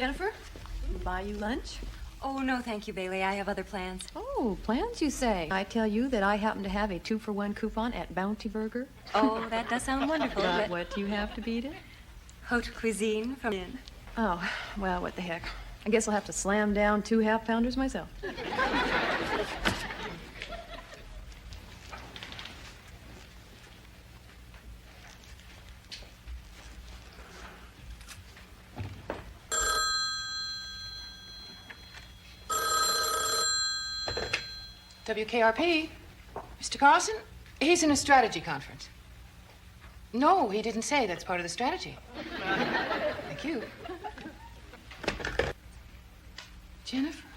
Jennifer, buy you lunch? Oh, no, thank you, Bailey. I have other plans. Oh, plans, you say? I tell you that I happen to have a 2-for-1 coupon at Bounty Burger. Oh, that does sound wonderful. But what do you have to beat it? Haute cuisine from in. Oh, well, what the heck. I guess I'll have to slam down 2 half-pounders myself. WKRP. Mr. Carlson, he's in a strategy conference. No, he didn't say that's part of the strategy. Thank you. Jennifer?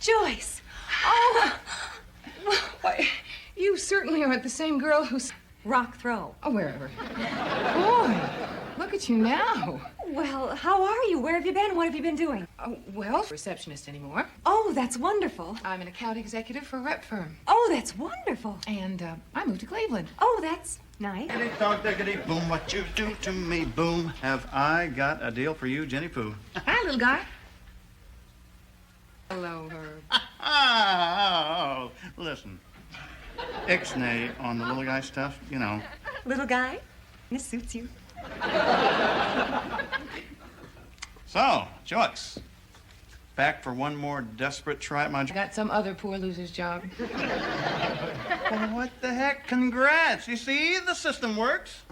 Joyce! Oh! Why, you certainly aren't the same girl who's... Rock throw. Oh, wherever. Boy, look at you now. Well, how are you? Where have you been? What have you been doing? Well, receptionist anymore. Oh, that's wonderful. I'm an account executive for a rep firm. Oh, that's wonderful. And I moved to Cleveland. Oh, that's nice. Diggity dog, diggity boom, what you do to me, boom. Have I got a deal for you, Jenny Pooh? Hi, little guy. Hello, Herb. Oh, listen. Ixnay on the little guy stuff, you know. Little guy? This suits you. So, Joyce, back for one more desperate try at my job. Got some other poor loser's job. Well, what the heck? Congrats. You see, the system works.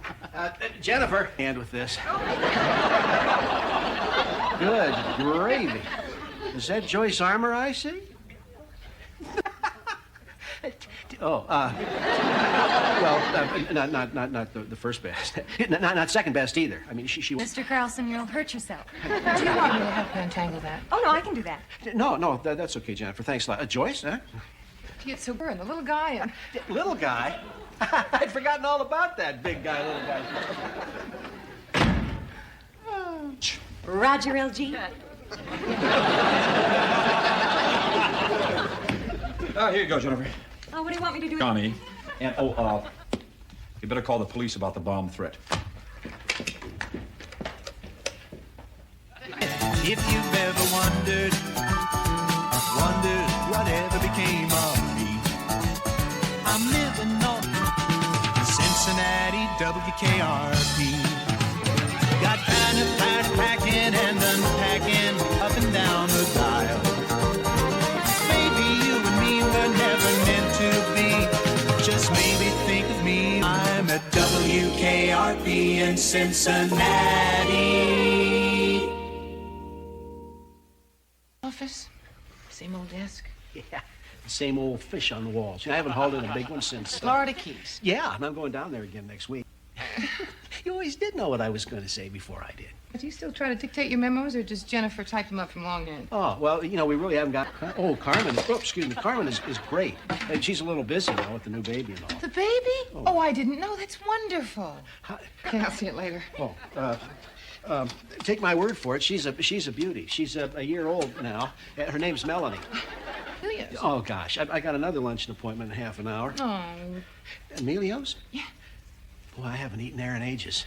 Jennifer, hand with this. Good gravy. Is that Joyce Armour I see? Not the first best. Not second best either. I mean, she was... Mr. Carlson, you'll hurt yourself. Do you want me to help you untangle that? Oh, no, I can do that. No, that's okay, Jennifer. Thanks a lot. Joyce, huh? You get so burned. The little guy and... Little guy? I'd forgotten all about that big guy, little guy. Roger, LG. Here you go, Jennifer. Oh, what do you want me to do? Connie. And, you better call the police about the bomb threat. If you've ever wondered whatever became of me, I'm living on Cincinnati, WKRP. Got kind of tired of packing and unpacking up and down the dial. Maybe you and me were never meant to be. Just maybe think of me. I'm at WKRP in Cincinnati. Office. Same old desk. Yeah, the same old fish on the walls. I haven't hauled in a big one since... Florida Keys. Yeah, and I'm going down there again next week. You always did know what I was going to say before I did. Do you still try to dictate your memos, or does Jennifer type them up from longhand? Oh, well, you know, we really haven't got... Oh, Carmen. Oh, excuse me. Carmen is great. And she's a little busy now with the new baby and all. The baby? Oh, I didn't know. That's wonderful. How- Okay, I'll see it later. Take my word for it. She's a beauty. She's a year old now. Her name's Melanie. Emilio's. Oh, gosh. I got another luncheon appointment in half an hour. Oh. Emilio's? Yeah. Boy, I haven't eaten there in ages.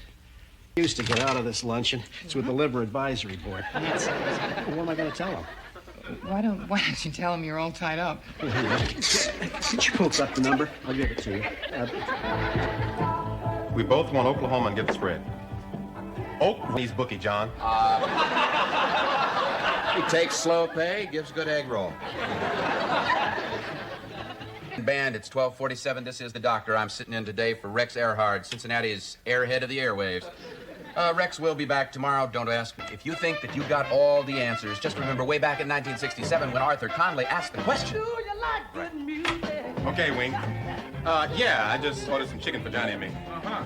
I used to get out of this luncheon. It's with the Liver Advisory Board. Well, what am I going to tell them? Why don't you tell him you're all tied up? Could you poke up the number? I'll give it to you. We both want Oklahoma and get the spread. Oak needs bookie, John. He takes slow pay, gives good egg roll. Band, it's 12:47. This is the doctor. I'm sitting in today for Rex Earhart, Cincinnati's airhead of the airwaves. Rex will be back tomorrow. Don't ask me. If you think that you got all the answers, just remember way back in 1967 when Arthur Conley asked the question. Do you like good music? Okay, Wing. Yeah, I just ordered some chicken for Johnny and me. Uh-huh.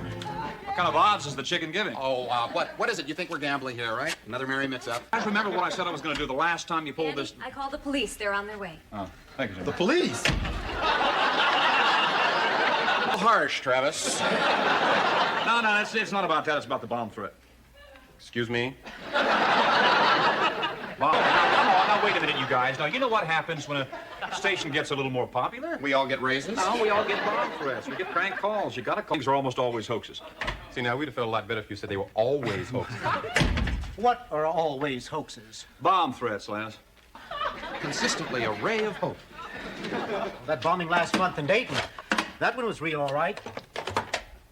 What kind of odds is the chicken giving? Oh, what is it? You think we're gambling here, right? Another merry mix-up? I remember what I said I was going to do the last time you pulled this... I called the police. They're on their way. Oh, thank you, Jim. The police? Harsh, Travis. No, it's not about that. It's about the bomb threat. Excuse me? Bomb. Now, wait a minute, you guys. Now, you know what happens when a station gets a little more popular? We all get raises? No, we all get bomb threats. We get prank calls. You got to call. These are almost always hoaxes. See, now, we'd have felt a lot better if you said they were always hoaxes. What are always hoaxes? Bomb threats, Les. Consistently a ray of hope. That bombing last month in Dayton, that one was real, all right.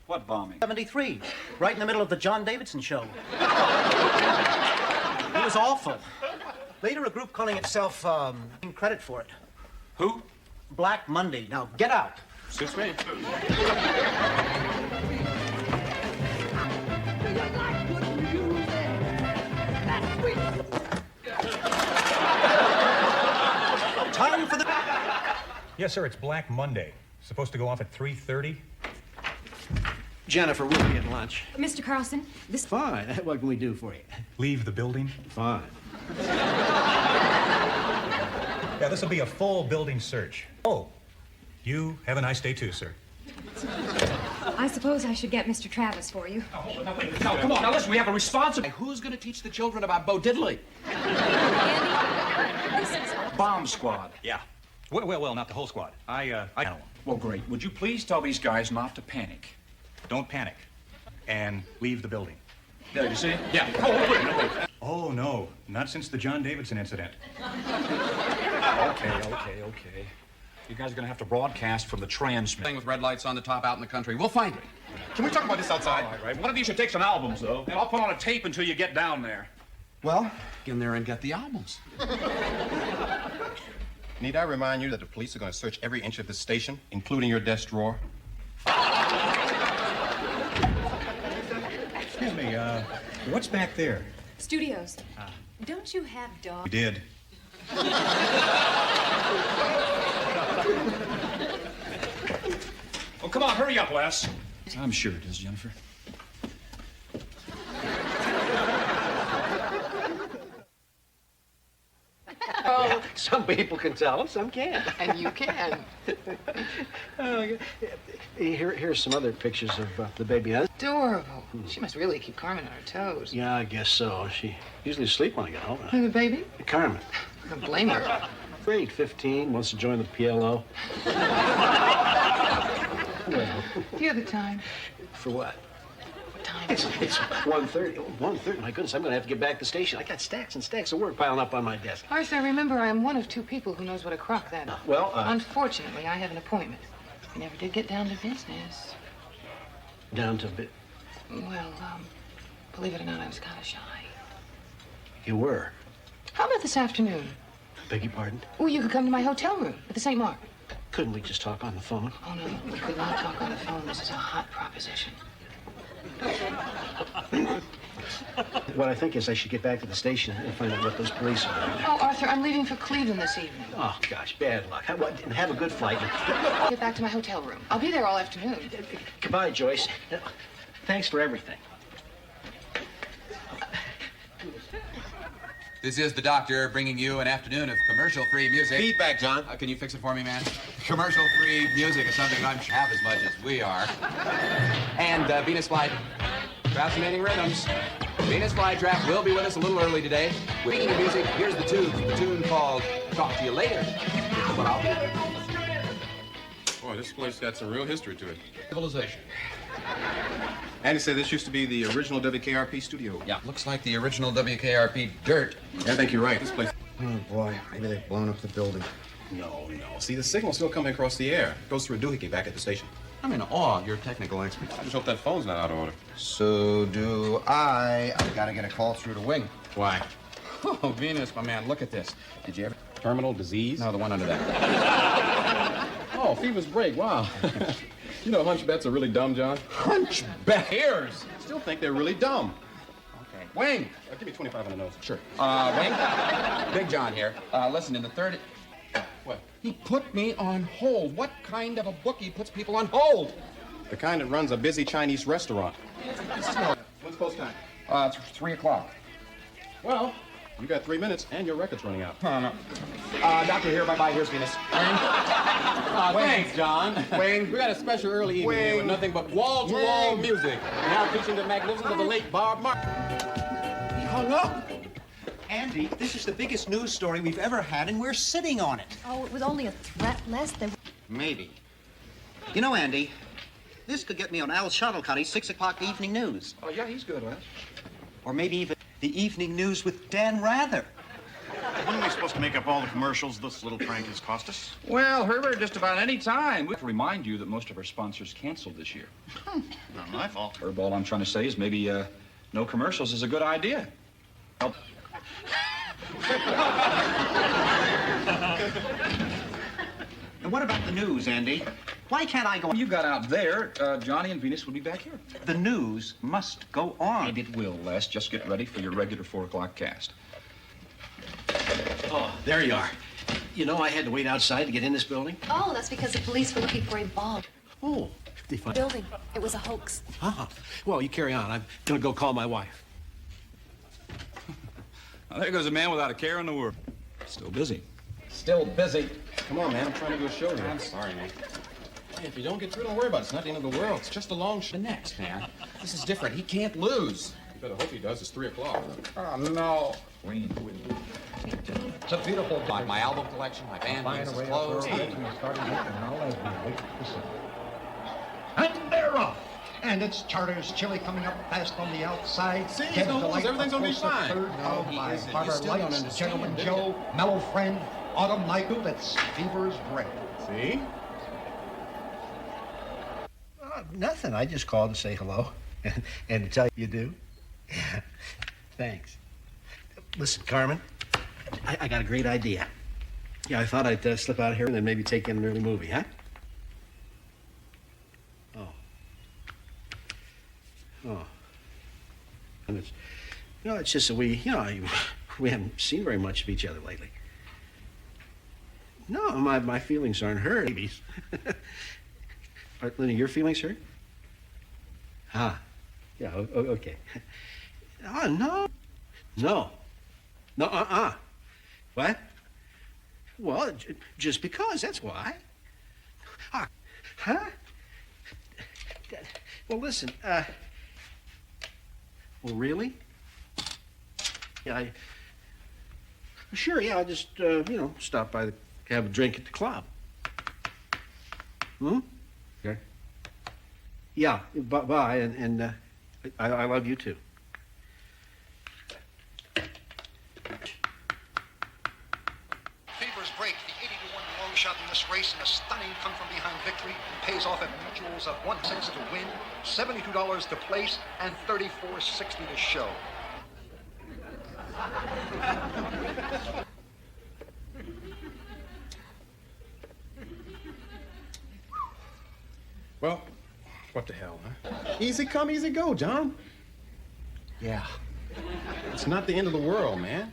What bombing? 73, right in the middle of the John Davidson show. It was awful. Later, a group calling itself, getting credit for it. Who? Black Monday. Now, get out. Suits me. Time for the... Yes, sir, it's Black Monday. Supposed to go off at 3:30. Jennifer, we'll be at lunch. Mr. Carlson, this... Fine. What can we do for you? Leave the building. Fine. Yeah, this will be a full building search. Oh, you have a nice day too, sir. I suppose I should get Mr. Travis for you. No, come on. Now, listen, we have a responsibility. Who's going to teach the children about Bo Diddley? Bomb squad. Yeah. Well, not the whole squad. I know them. Well, great. Would you please tell these guys not to panic? Don't panic. And leave the building. There, you see? Yeah. Wait. Oh, no. Not since the John Davidson incident. Okay. You guys are going to have to broadcast from the transmitter. Thing with red lights on the top out in the country. We'll find it. Can we talk about this outside? All right. One of you should take some albums, though. And I'll put on a tape until you get down there. Well, get in there and get the albums. Need I remind you that the police are going to search every inch of this station, including your desk drawer? Excuse me, what's back there? Studios. Don't you have dogs? We did. Well, come on, hurry up, Les. I'm sure it is, Jennifer. Oh, some people can tell them, some can't. And you can. Here's some other pictures of the baby. Adorable. She must really keep Carmen on her toes. Yeah, I guess so. She usually asleep when I get home. The baby? Carmen. I don't blame her. Grade 15, wants to join the PLO. Well, The other time. for what? What time? It's 1:30. Oh, 1:30. My goodness, I'm going to have to get back to the station. I got stacks and stacks of work piling up on my desk. Arthur, remember, I am one of two people who knows what a crock that is. Well, Unfortunately, I have an appointment. I never did get down to business. down to bit. Well, believe it or not, I was kind of shy. You were. How about this afternoon? Beg your pardon? Oh, you could come to my hotel room at the St. Mark. Couldn't we just talk on the phone? Oh, no, we could not talk on the phone. This is a hot proposition. What I think is I should get back to the station and find out what those police are doing. Oh, Arthur, I'm leaving for Cleveland this evening. Oh, gosh, bad luck. Have a good flight. Get back to my hotel room. I'll be there all afternoon. Goodbye, Joyce. Thanks for everything. This is the doctor bringing you an afternoon of commercial-free music. Feedback, John. Can you fix it for me, man? Commercial-free music is something I'm half as much as we are. And Venus Fly, fascinating rhythms. Venus Flytrap will be with us a little early today. Speaking of music, here's the tune called Talk to You Later. Boy, this place got some real history to it. Civilization. Andy said this used to be the original WKRP studio. Yeah, looks like the original WKRP dirt. I think you're right. This place... Oh, boy. Maybe they've blown up the building. No. See, the signal's still coming across the air. It goes through a doohickey back at the station. I'm in awe of your technical expertise. I just hope that phone's not out of order. So do I. I've got to get a call through to Wing. Why? Oh, Venus, my man, look at this. Did you ever... Terminal disease? No, the one under that. Oh, fever's break. Wow. You know hunchbacks are really dumb, John. Hunchbackers! Still think they're really dumb. Okay. Wing! Give me 25 on the nose. Sure. Wing? Big John here. Listen, in the third... What? He put me on hold. What kind of a bookie puts people on hold? The kind that runs a busy Chinese restaurant. What's post time? It's 3 o'clock. Well, you got 3 minutes and your record's running out. No. Doctor here. Bye-bye. Here's Venus. Thanks, John. Wing. We got a special early evening here with nothing but wall-to-wall music. Now featuring the magnificence of the late Bob Marley. He hung up. Andy, this is the biggest news story we've ever had, and we're sitting on it. Oh, it was only a threat, Les. Maybe. You know, Andy, this could get me on Al Shuttlecutty's 6 o'clock evening news. Oh, yeah, he's good, Les. Or maybe even The evening news with Dan Rather. When are we supposed to make up all the commercials this little prank has cost us? Well, Herbert, just about any time. We have to remind you that most of our sponsors canceled this year. Not my fault. Herb, all I'm trying to say is maybe no commercials is a good idea. Help. And what about the news, Andy? Why can't I go on? You got out there, Johnny and Venus will be back here. The news must go on. And it will, Les. Just get ready for your regular 4 o'clock cast. Oh, there you are. You know, I had to wait outside to get in this building. Oh, that's because the police were looking for a bomb. Oh, they find... Building. It was a hoax. Ah, well, you carry on. I'm gonna go call my wife. Well, there goes a man without a care in the world. Still busy. Still busy. Come on, man. I'm trying to do a show here. I'm sorry, man. Hey, if you don't get through, don't worry about it. It's not the end of the world. It's just a long show. The next, man. This is different. He can't lose. You better hope he does. It's 3 o'clock. Oh, no. It's a beautiful day. My album collection, my band is closed. And they're off. And it's Charter's Chili coming up fast on the outside. See, he's no lose. Everything's gonna be fine. No, by Barber still don't Lights, understand, Gentleman do you? Joe, Mellow Friend, Autumn Night, that's Fever's Breath. See? Nothing. I just called to say hello and to tell you do. Thanks. Listen, Carmen, I got a great idea. Yeah, I thought I'd slip out of here and then maybe take in an early movie, huh? Oh. And it's, it's just that we haven't seen very much of each other lately. No, my feelings aren't hurt. Babies. Are, Lena, your feelings hurt? Ah. Yeah, okay. Oh, no. No. No, What? Well, just because, that's why. Ah. Huh? Well, listen, well, really? Yeah, sure, yeah, I'll just, stop by, have a drink at the club. Okay. Yeah, bye, and I love you too. Fever's Break, the 80-to-1 long shot in this race, and a stunning come-from-behind victory, pays off at mutuals of 1/6 to win, $72 to place, and $34.60 to show. Well, what the hell, huh? Easy come, easy go, John. Yeah. It's not the end of the world, man.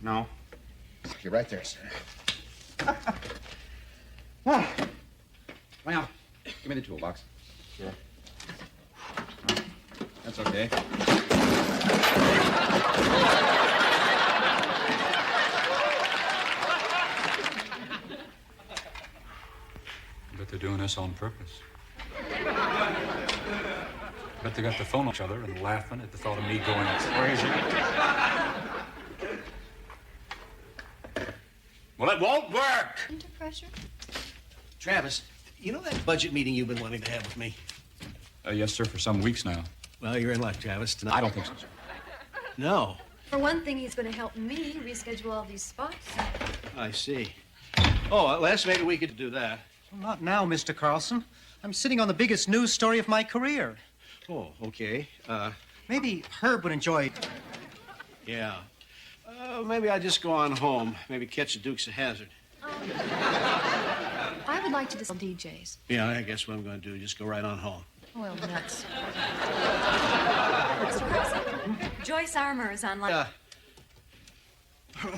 No. You're right there, sir. Well, give me the toolbox. Sure. That's okay. Bet they're doing this on purpose. Bet they got the phone on each other and laughing at the thought of me going crazy. Well, it won't work! Under pressure? Travis, you know that budget meeting you've been wanting to have with me? Yes, sir, for some weeks now. Well, you're in luck, Travis. Tonight. I don't think so, sir. No. For one thing, he's going to help me reschedule all these spots. I see. Oh, Les, maybe we could do that. Well, not now, Mr. Carlson. I'm sitting on the biggest news story of my career. Oh, okay. Maybe Herb would enjoy... Yeah. Maybe I'll just go on home. Maybe catch the Dukes of Hazzard. I would like to discuss DJs. Yeah, I guess what I'm going to do is just go right on home. Well, nuts. Joyce Armour is on line.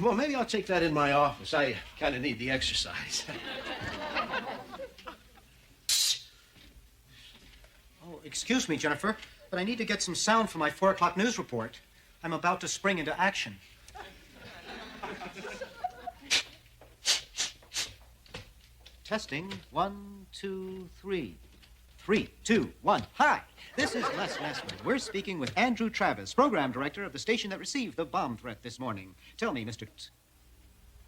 Well, maybe I'll take that in my office. I kind of need the exercise. Oh, excuse me, Jennifer, but I need to get some sound for my 4 o'clock news report. I'm about to spring into action. Testing. 1, 2, 3. 3, 2, 1. Hi, this is Les Nessman. We're speaking with Andrew Travis, program director of the station that received the bomb threat this morning. Tell me, Mr.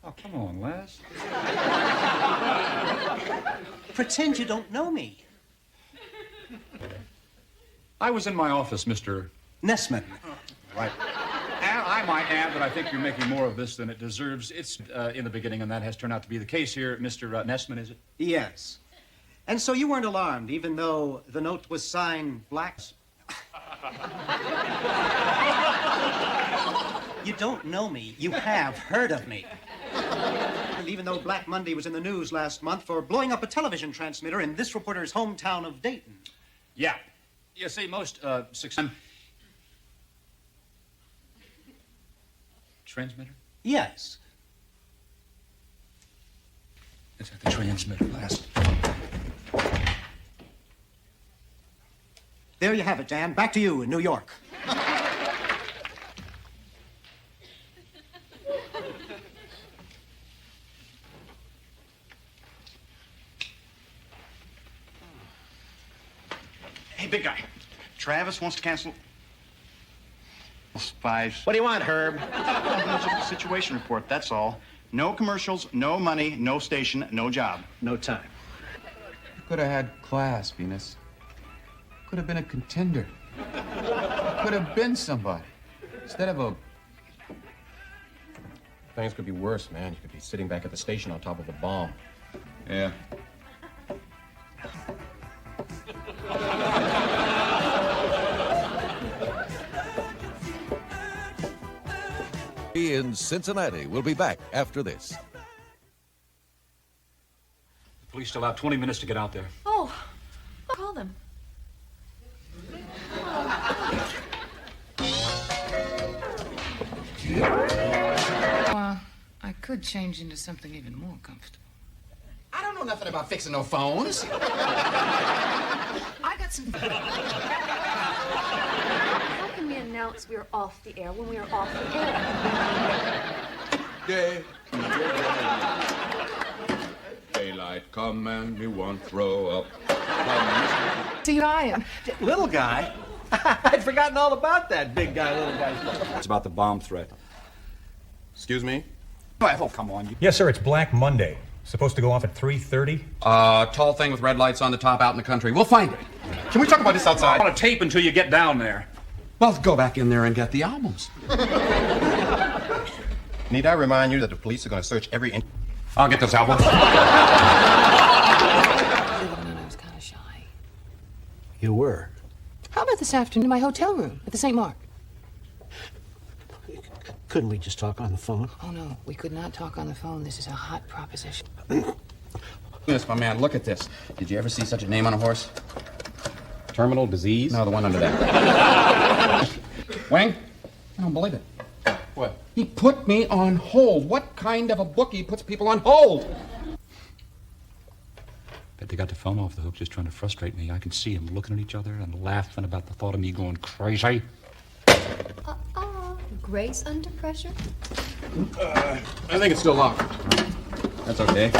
Oh, come on, Les. Pretend you don't know me. I was in my office, Mr. Nessman. Right. I might add that I think you're making more of this than it deserves. It's in the beginning, and that has turned out to be the case here. Mr. Nessman, is it? Yes. And so you weren't alarmed, even though the note was signed Black. You don't know me. You have heard of me. And even though Black Monday was in the news last month for blowing up a television transmitter in this reporter's hometown of Dayton. Yeah. You see, most success... Transmitter? Yes. Is that the transmitter last? There you have it, Dan. Back to you in New York. Hey, big guy. Travis wants to cancel... Spies. What do you want, Herb? Situation report, that's all. No commercials, no money, no station, no job. No time. You could have had class, Venus. Could have been a contender. Could have been somebody. Instead of a... Things could be worse, man. You could be sitting back at the station on top of a bomb. Yeah. In Cincinnati. We'll be back after this. The police still have 20 minutes to get out there. Oh, I'll call them. Well, I could change into something even more comfortable. I don't know nothing about fixing no phones. I got some... How can we announce we're off the air when we are off the air? Daylight come and we won't throw up. See who I am. Little guy? I'd forgotten all about that big guy, little guy stuff. It's about the bomb threat. Excuse me? Oh, come on. Yes, sir, it's Black Monday. Supposed to go off at 3:30? Tall thing with red lights on the top out in the country. We'll find it. Can we talk about this outside? I want a tape until you get down there. Well, go back in there and get the albums. Need I remind you that the police are going to search every inch? I'll get those albums. I was kind of shy. You were. How about this afternoon in my hotel room at the St. Mark? Couldn't we just talk on the phone? Oh, no, we could not talk on the phone. This is a hot proposition. Yes, my man, look at this. Did you ever see such a name on a horse? Terminal disease? No, the one under that. Wang? I don't believe it. What? He put me on hold. What kind of a bookie puts people on hold? Bet they got the phone off the hook just trying to frustrate me. I can see them looking at each other and laughing about the thought of me going crazy. Grace under pressure? I think it's still locked. That's okay.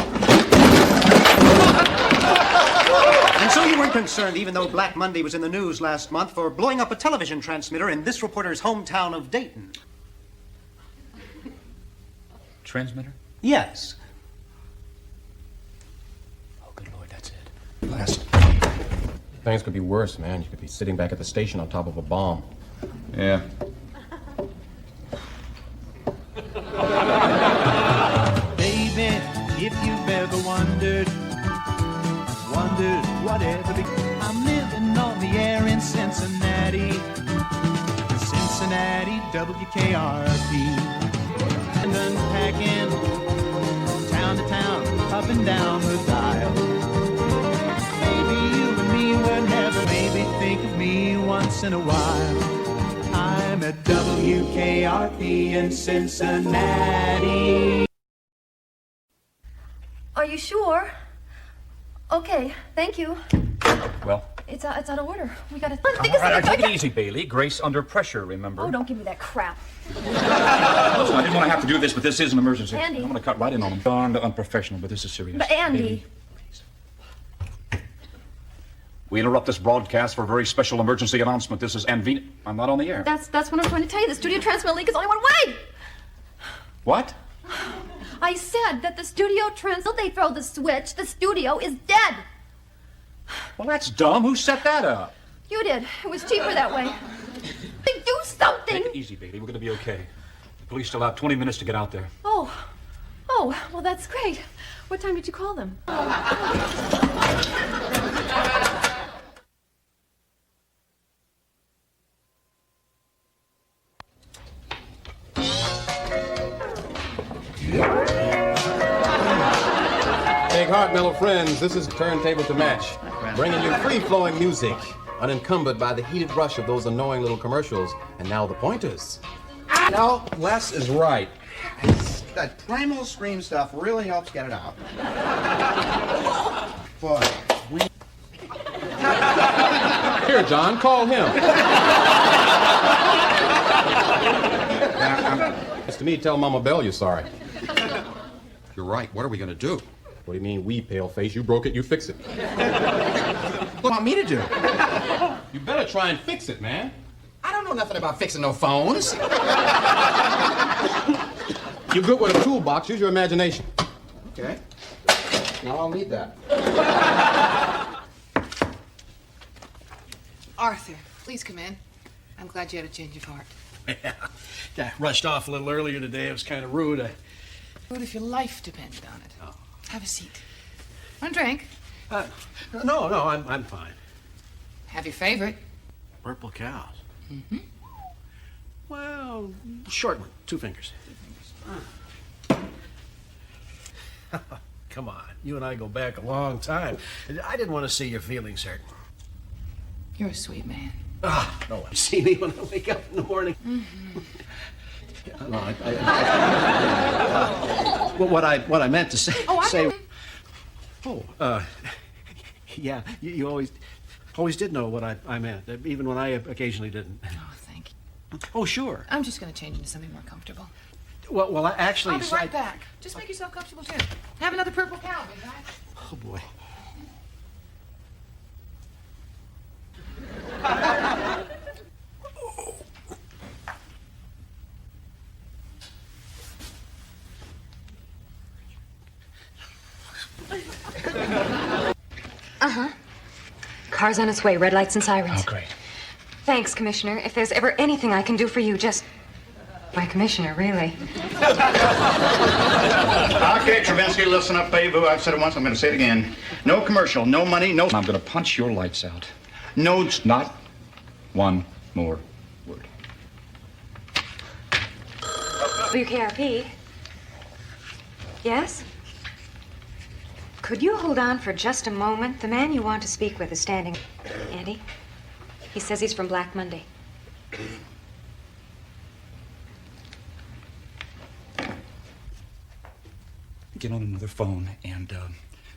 And so you weren't concerned, even though Black Monday was in the news last month for blowing up a television transmitter in this reporter's hometown of Dayton. Transmitter? Yes. Oh, good Lord, that's it. Blast. Things could be worse, man. You could be sitting back at the station on top of a bomb. Yeah. Baby, if you've ever wondered whatever I'm living on the air in Cincinnati. Cincinnati, WKRP. And unpacking town to town, up and down the dial. Maybe you and me were never, maybe think of me once in a while. I'm at WKRP in Cincinnati. Are you sure? Okay, thank you. Well? It's out of order. We gotta... All right, take it easy, Bailey. Grace under pressure, remember? Oh, don't give me that crap. Listen, I didn't want to have to do this, but this is an emergency. Andy. I'm going to cut right in on him. Darned unprofessional, but this is serious. But Andy... Bailey, please. We interrupt this broadcast for a very special emergency announcement. This is Anvina. I'm not on the air. That's what I'm trying to tell you. The studio transmitter link is only one way! What? I said that the studio transmitter, they throw the switch, the studio is dead! Well, that's dumb. Who set that up? You did. It was cheaper that way. Do something! Take it easy, Bailey. We're going to be okay. The police still have 20 minutes to get out there. Oh, well, that's great. What time did you call them? Take heart, mellow friends. This is Turntable to Match, bringing you free-flowing music, unencumbered by the heated rush of those annoying little commercials. And now the pointers. No, Les is right. That primal scream stuff really helps get it out. Boy, Here, John, call him. It's to me, tell Mama Belle you're sorry. You're right. What are we going to do? What do you mean, we, pale-face? You broke it, you fix it. what do you want me to do? You better try and fix it, man. I don't know nothing about fixing no phones. You're good with a toolbox. Use your imagination. Okay. Now I'll need that. Arthur, please come in. I'm glad you had a change of heart. Yeah, rushed off a little earlier today. It was kind of rude. Rude if your life depended on it. Oh. Have a seat. One drink. No, I'm fine. Have your favorite. Purple cows. Mm-hmm. Well, short one. 2 fingers. Come on. You and I go back a long time. I didn't want to see your feelings hurt. You're a sweet man. No, you see me when I wake up in the morning. Mm-hmm. No, well, what I meant to say. Oh, I say. know. Yeah, you always did know what I meant, even when I occasionally didn't. Oh, thank you. Oh, sure. I'm just going to change into something more comfortable. Well, I actually. I'll be right back. Just make yourself comfortable too. Have another purple cow, big guy. Oh boy. Uh-huh. Car's on its way. Red lights and sirens. Oh, great. Thanks, Commissioner. If there's ever anything I can do for you, just... My Commissioner, really. Okay, Travinsky, listen up, baby. I've said it once, I'm going to say it again. No commercial, no money, no... I'm going to punch your lights out. No... Not one more word. WKRP? Yes? Could you hold on for just a moment? The man you want to speak with is standing... Andy? He says he's from Black Monday. Get on another phone and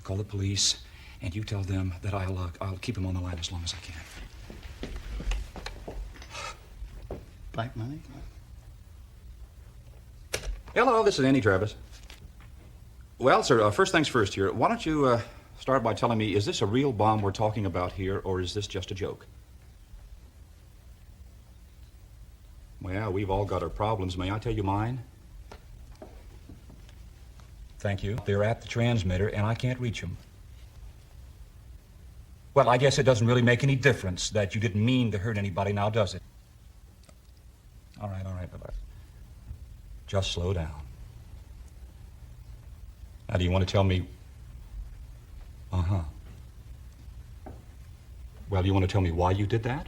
call the police, and you tell them that I'll keep him on the line as long as I can. Black money? Hello, this is Andy Travis. Well, sir, first things first here. Why don't you start by telling me, is this a real bomb we're talking about here, or is this just a joke? Well, we've all got our problems. May I tell you mine? Thank you. They're at the transmitter, and I can't reach them. Well, I guess it doesn't really make any difference that you didn't mean to hurt anybody, now does it? All right, bye-bye. Just slow down. Now, do you want to tell me... Uh-huh. Well, do you want to tell me why you did that?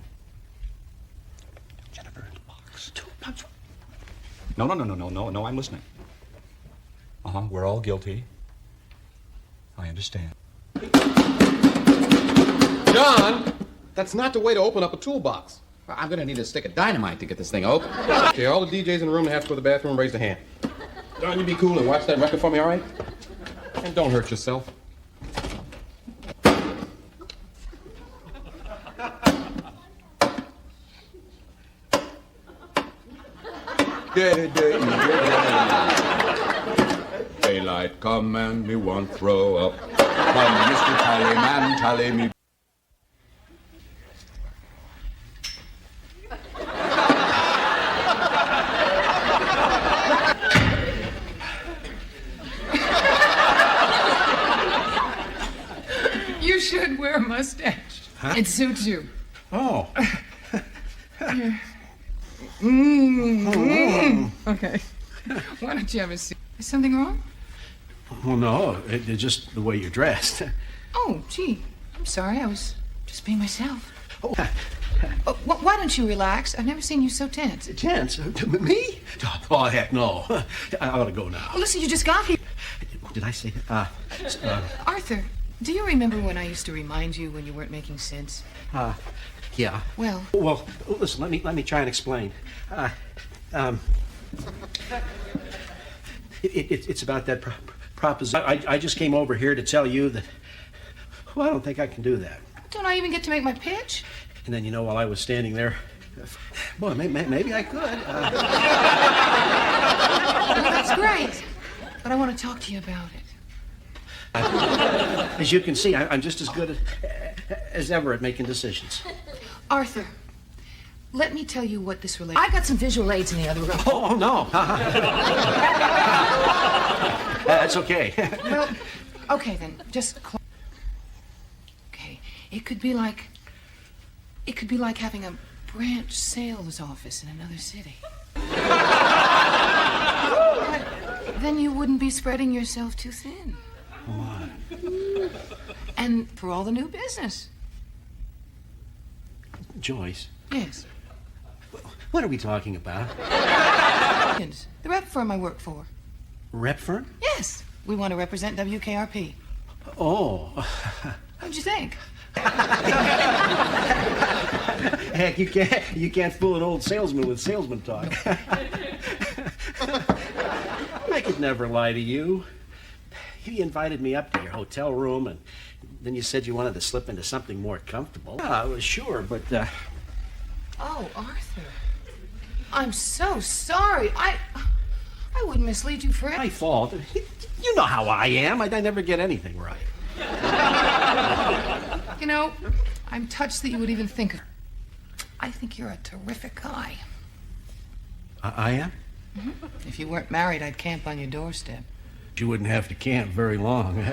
Jennifer in the box. No, I'm listening. Uh-huh, we're all guilty. I understand. John, that's not the way to open up a toolbox. I'm going to need a stick of dynamite to get this thing open. Okay, all the DJs in the room that have to go to the bathroom, raise their hand. John, you be cool and watch that record for me, all right? And don't hurt yourself. Daylight come and me want throw up. Come, Mr. Tallyman, tally me. You should wear a mustache. Huh? It suits you. Oh. Okay. Why don't you have a seat? Is something wrong? Well, no, it's just the way you're dressed. Oh, gee. I'm sorry. I was just being myself. Why don't you relax? I've never seen you so tense. Tense? Me? Oh, heck no. I ought to go now. Well, listen, you just got here. Did I say that? Arthur, do you remember when I used to remind you when you weren't making sense? Yeah. Well, listen, let me try and explain. It's about that proposition. I just came over here to tell you that, well, I don't think I can do that. Don't I even get to make my pitch? And then, while I was standing there, boy, maybe I could. Well, that's great. But I want to talk to you about it. As you can see, I'm just as good as ever at making decisions. Arthur, let me tell you what this relates. I've got some visual aids in the other room. Oh, no. That's okay. Well, okay then. Just okay. It could be like having a branch sales office in another city. But then you wouldn't be spreading yourself too thin. Why? And for all the new business. Joyce. Yes. What are we talking about? The rep firm I work for. Rep firm? Yes. We want to represent WKRP. Oh. What'd you think? Heck, you can't fool an old salesman with salesman talk. I could never lie to you. You invited me up to your hotel room, and then you said you wanted to slip into something more comfortable. Yeah, I was sure, but Oh, Arthur. I'm so sorry. I wouldn't mislead you for my fault. You know how I am. I never get anything right. I'm touched that you would even think of. I think you're a terrific guy. I am? Mm-hmm. If you weren't married, I'd camp on your doorstep. You wouldn't have to camp very long.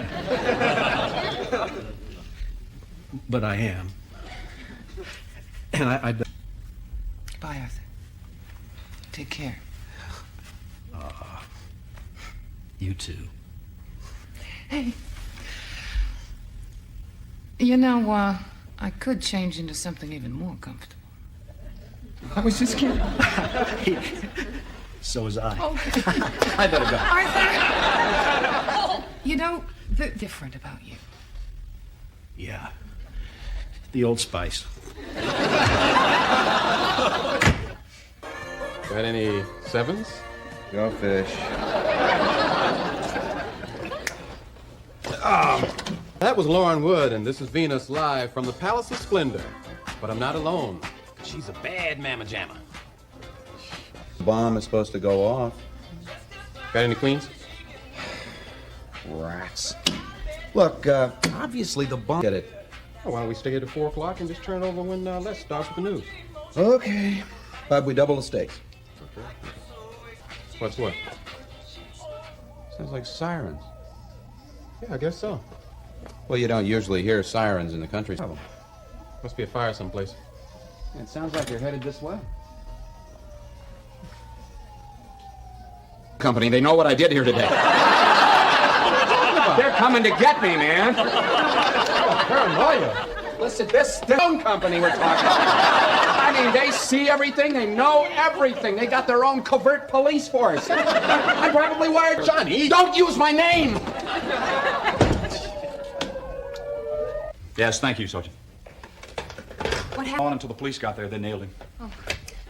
But I am. And I Bye, Arthur. Take care. You too. Hey. I could change into something even more comfortable. I was just kidding. So was I. Okay. I better go. Arthur! They're different about you. Yeah. The Old Spice. Got any sevens? Go fish. That was Lauren Wood, and this is Venus live from the Palace of Splendor. But I'm not alone. She's a bad mamma jamma. The bomb is supposed to go off. Got any queens? Rats. Look, obviously the bomb... Get it. Oh, why don't we stay here at 4 o'clock and just turn it over when Les starts with the news? Okay. But we double the stakes. Okay. What's what? Sounds like sirens. Yeah, I guess so. Well, you don't usually hear sirens in the country. Oh. Must be a fire someplace. It sounds like you're headed this way. Company, they know what I did here today. They're coming to get me, man. Oh, paranoia. Listen, this phone company we're talking about. I mean, they see everything, they know everything. They got their own covert police force. I probably wired Johnny. Don't use my name! Yes, thank you, Sergeant. What happened? On until the police got there, they nailed him. Oh.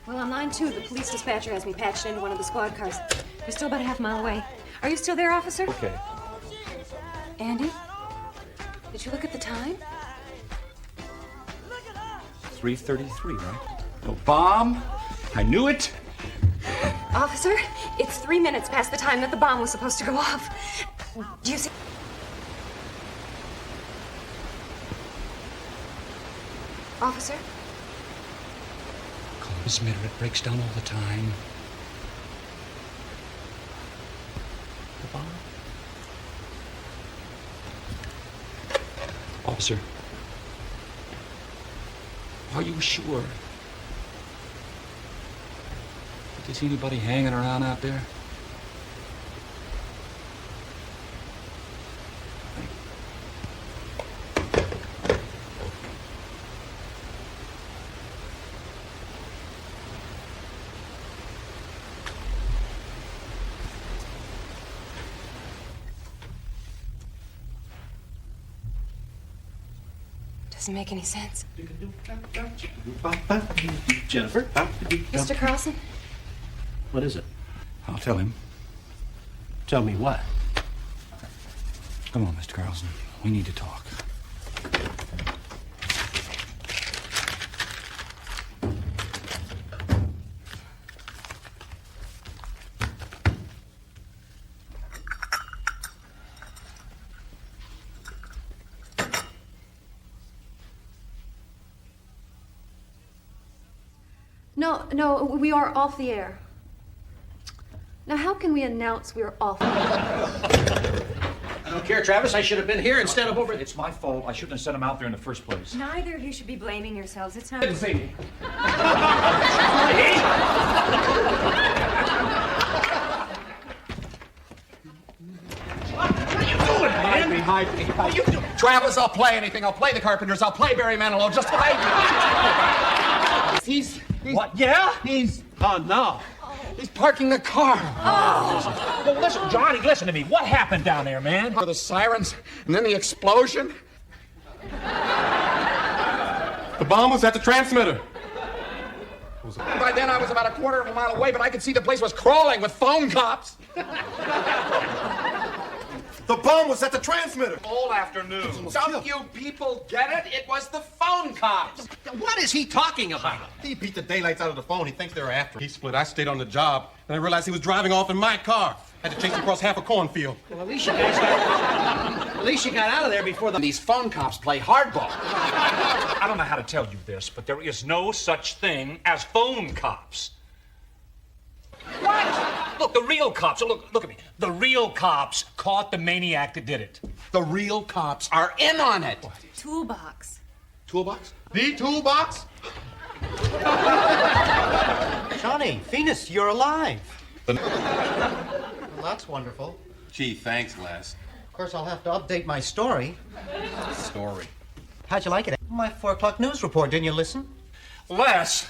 Well, on line 2, the police dispatcher has me patched into one of the squad cars. We're still about a half mile away. Are you still there, officer? Okay. Andy? Did you look at the time? 3:33, right? Oh, bomb! I knew it! Officer, it's 3 minutes past the time that the bomb was supposed to go off. Do you see? Officer? Miss Miller, it breaks down all the time. The bomb? Officer, are you sure? Do you see anybody hanging around out there? Doesn't make any sense. Jennifer? Mr. Carlson? What is it? I'll tell him. Tell me what? Come on, Mr. Carlson. We need to talk. No, we are off the air. Now, how can we announce we're off the air? I don't care, Travis. I should have been here instead of over. It's my fault. I shouldn't have sent him out there in the first place. Neither of you should be blaming yourselves. It's not. Didn't see me. Hide me. What are you doing? Travis, I'll play anything. I'll play the Carpenters. I'll play Barry Manilow. Just hide me. He's What? Yeah? He's. Oh, no. He's parking the car. Oh. Well, listen, Johnny, listen to me. What happened down there, man? The sirens, and then the explosion. The bomb was at the transmitter. By then, I was about a quarter of a mile away, but I could see the place was crawling with phone cops. The bomb was at the transmitter. All afternoon. Don't you people get it? It was the phone cops. What is he talking about? He beat the daylights out of the phone. He thinks they were after him. He split. I stayed on the job, and I realized he was driving off in my car. Had to chase him across half a cornfield. Well, at least you got out of there before the... These phone cops play hardball. I don't know how to tell you this, but there is no such thing as phone cops. What? Look, the real cops, look at me. The real cops caught the maniac that did it. The real cops are in on it. What? Toolbox. Toolbox? The toolbox? Johnny, Venus, you're alive. Well, that's wonderful. Gee, thanks, Les. Of course, I'll have to update my story. Story. How'd you like it? My 4 o'clock news report, didn't you listen? Les,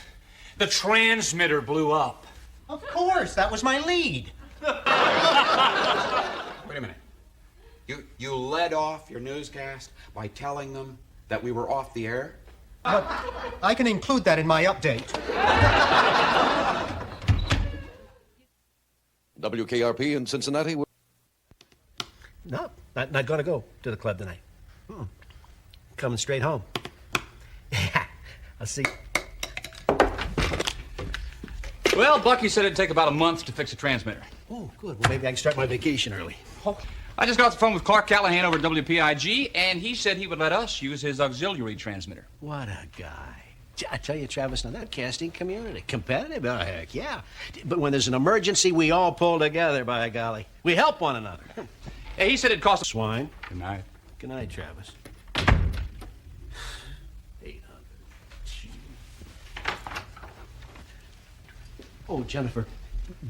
the transmitter blew up. Of course, that was my lead. Wait a minute. You led off your newscast by telling them that we were off the air? But I can include that in my update. WKRP in Cincinnati. No, not going to go to the club tonight. Coming straight home. I'll see. Well, Bucky said it'd take about a month to fix a transmitter. Oh, good. Well, maybe I can start my vacation early. Oh, I just got off the phone with Clark Callahan over at WPIG, and he said he would let us use his auxiliary transmitter. What a guy. I tell you, Travis, now that casting community, competitive, oh, heck, yeah. But when there's an emergency, we all pull together, by golly. We help one another. Hey, he said it'd cost... Swine. Good night. Good night, Travis. 800. Oh, Jennifer,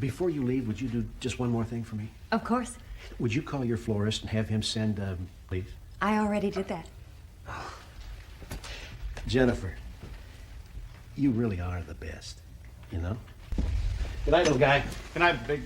before you leave, would you do just one more thing for me? Of course. Would you call your florist and have him send, please? I already did that. Jennifer, you really are the best, you know? Good night, little guy. Good night, big.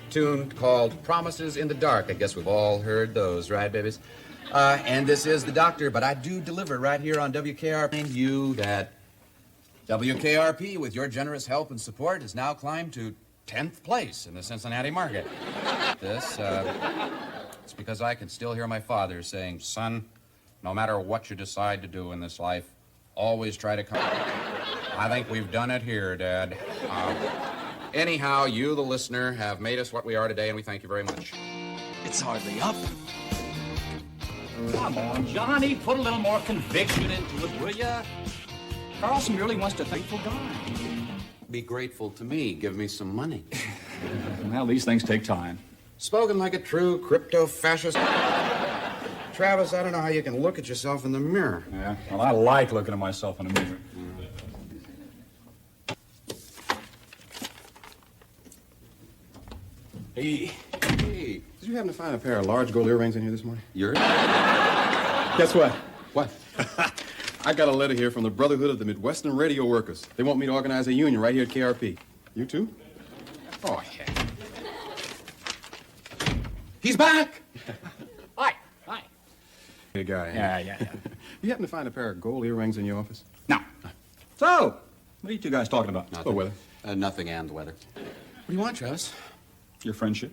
Tune called Promises in the Dark. I guess we've all heard those, right, babies? And this is the doctor, but I do deliver right here on WKRP. And you that WKRP, with your generous help and support, has now climbed to 10th place in the Cincinnati market. This, it's because I can still hear my father saying, son, no matter what you decide to do in this life, Always try to come. I think we've done it here, Dad. Anyhow, you, the listener, have made us what we are today, and we thank you very much. It's hardly up. Come on, Johnny, put a little more conviction into it, will ya? Carlson really wants to thankful guy. Be grateful to me. Give me some money. Well, these things take time. Spoken like a true crypto-fascist. Travis, I don't know how you can look at yourself in the mirror. Yeah, well, I like looking at myself in a mirror. Hey, did you happen to find a pair of large gold earrings in here this morning? Yours? Guess what? What? I got a letter here from the Brotherhood of the Midwestern Radio Workers. They want me to organize a union right here at KRP. You too? Oh, yeah. He's back! Hi. Hi. Hey, guy. Yeah. You happen to find a pair of gold earrings in your office? No. So, what are you two guys talking about? Nothing. Oh, weather. Nothing and weather. What do you want, Travis? Your friendship.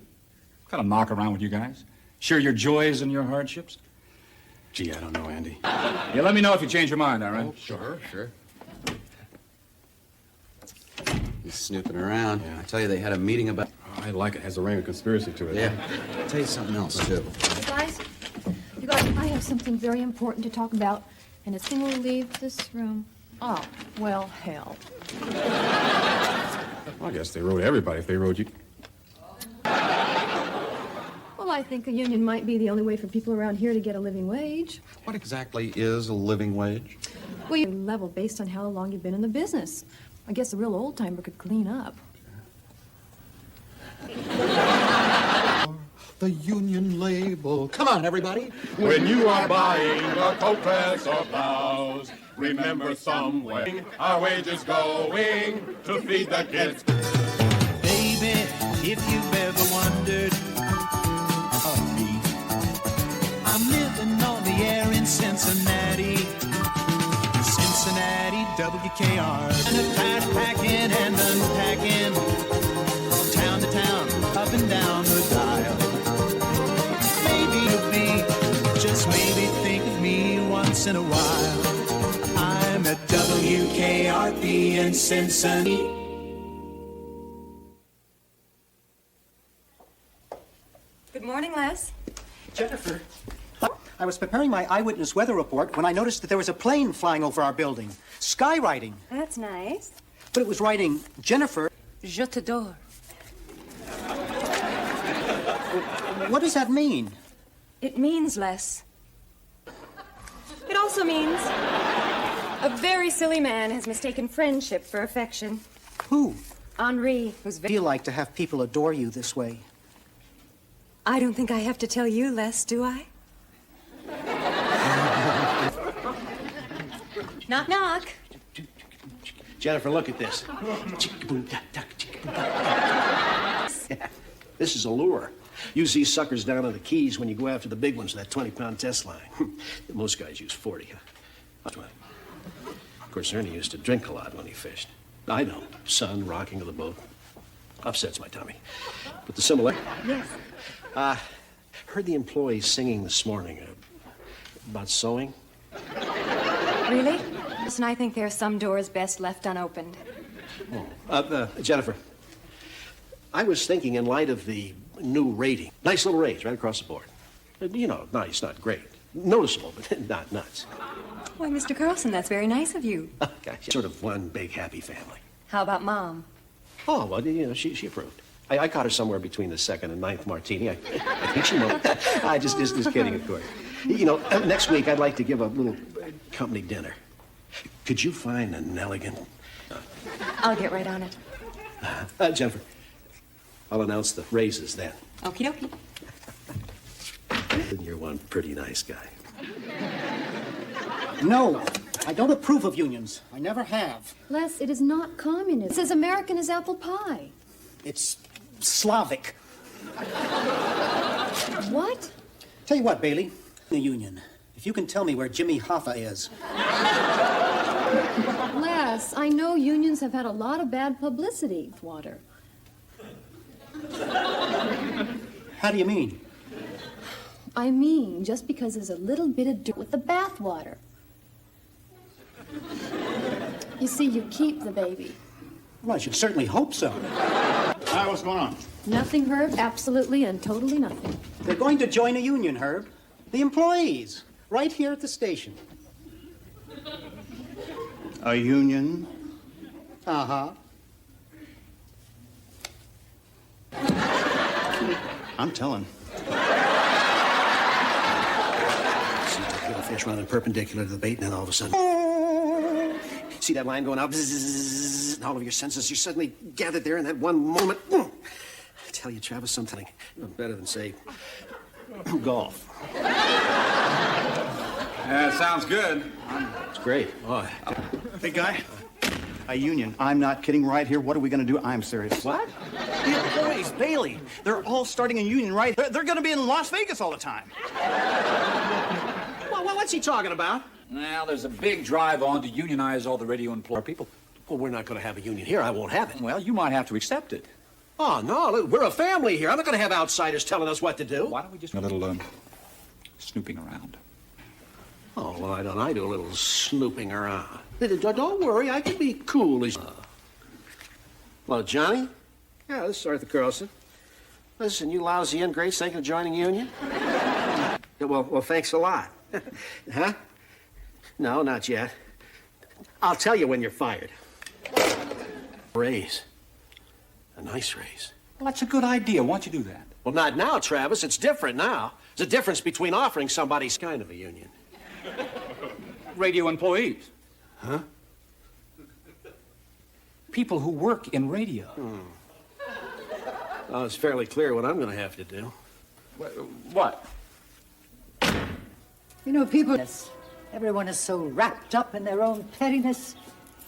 Kind of knock around with you guys. Share your joys and your hardships. Gee, I don't know, Andy. Yeah, let me know if you change your mind, all right? Oh, sure. He's snooping around. Yeah. I tell you, they had a meeting about... Oh, I like it. Has a ring of conspiracy to it. Yeah. I'll tell you something else, too. You guys, I have something very important to talk about, and as soon as we leave this room... Oh, well, hell. Well, I guess they rode everybody if they rode you. Well, I think a union might be the only way for people around here to get a living wage. What exactly is a living wage? Well, you level based on how long you've been in the business. I guess a real old-timer could clean up. The union label. Come on, everybody. When you are buying a coat, dress, or blouse, remember somewhere our wages going to feed the kids. Baby, if you've ever wondered of me, I'm living on the air in Cincinnati. Cincinnati, WKRP. And a packing and unpacking, town to town, up and down the dial. Maybe you'll be, just maybe think of me once in a while. I'm at WKRP in Cincinnati. Good morning, Les. Jennifer, I was preparing my eyewitness weather report when I noticed that there was a plane flying over our building, skywriting. That's nice. But it was writing, Jennifer. Je t'adore. What does that mean? It means less. It also means a very silly man has mistaken friendship for affection. Who? Henri, who's Feel like to have people adore you this way? I don't think I have to tell you, Les, do I? Knock, knock. Jennifer, look at this. This is a lure. Use these suckers down on the Keys when you go after the big ones with that 20-pound test line. Most guys use 40. Of course, Ernie used to drink a lot when he fished. I know. Sun, rocking of the boat. Upsets my tummy. But the similar... Yes. Heard the employees singing this morning about sewing. Really? Listen, I think there are some doors best left unopened. Jennifer, I was thinking in light of the new rating. Nice little raise right across the board. You know, nice, not great. Noticeable, but not nuts. Why, Mr. Carlson, that's very nice of you. Gotcha. Sort of one big happy family. How about Mom? Oh, well, you know, she approved. I caught her somewhere between the second and ninth martini. I think she knows. I just kidding, of course. You know, next week I'd like to give a little company dinner. Could you find an elegant... I'll get right on it. Jennifer, I'll announce the raises then. Okie dokie. You're one pretty nice guy. No, I don't approve of unions. I never have. Les, it is not communist. It's as American as apple pie. It's Slavic. What? Tell you what, Bailey, the union. If you can tell me where Jimmy Hoffa is. Les, I know unions have had a lot of bad publicity. Water. How do you mean? I mean, just because there's a little bit of dirt with the bathwater. You see, you keep the baby. Well, I should certainly hope so. What's going on? Nothing, Herb. Absolutely and totally nothing. They're going to join a union, Herb. The employees, right here at the station. A union? Uh-huh. I'm telling. Little fish running perpendicular to the bait, and then all of a sudden, see that line going out, bzzz, and all of your senses, you're suddenly gathered there in that one moment. I tell you, Travis, something better than, say, golf. Yeah, sounds good. It's great. Boy. Hey, guy. A union. I'm not kidding right here. What are we going to do? I'm serious. What? The employees, Bailey. They're all starting a union, right? They're going to be in Las Vegas all the time. Well, what's he talking about? Well, there's a big drive on to unionize all the radio employee people. Well, we're not going to have a union here. I won't have it. Well, you might have to accept it. Oh, no. Look, we're a family here. I'm not going to have outsiders telling us what to do. Why don't we just a little snooping around? Oh, why don't I do a little snooping around? Don't worry, I can be cool as... Hello, Johnny? Yeah, this is Arthur Carlson. Listen, you lousy ingrates thinking of joining union? Yeah, well, thanks a lot. Huh? No, not yet. I'll tell you when you're fired. Raise. A nice raise. Well, that's a good idea. Why don't you do that? Well, not now, Travis. It's different now. There's a difference between offering somebody kind of a union. Radio employees. Huh? People who work in radio. Well, it's fairly clear what I'm going to have to do. What? You know, people, everyone is so wrapped up in their own pettiness,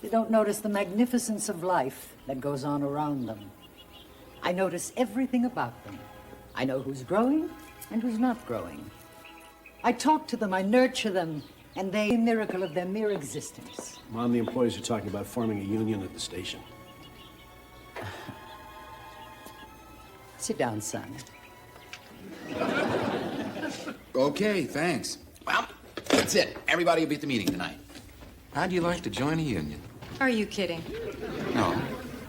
they don't notice the magnificence of life that goes on around them. I notice everything about them. I know who's growing and who's not growing. I talk to them, I nurture them, and they, a miracle of their mere existence. Mom, the employees are talking about forming a union at the station. Sit down, son. Okay, thanks. Well, that's it. Everybody will be at the meeting tonight. How'd you like to join a union? Are you kidding? No.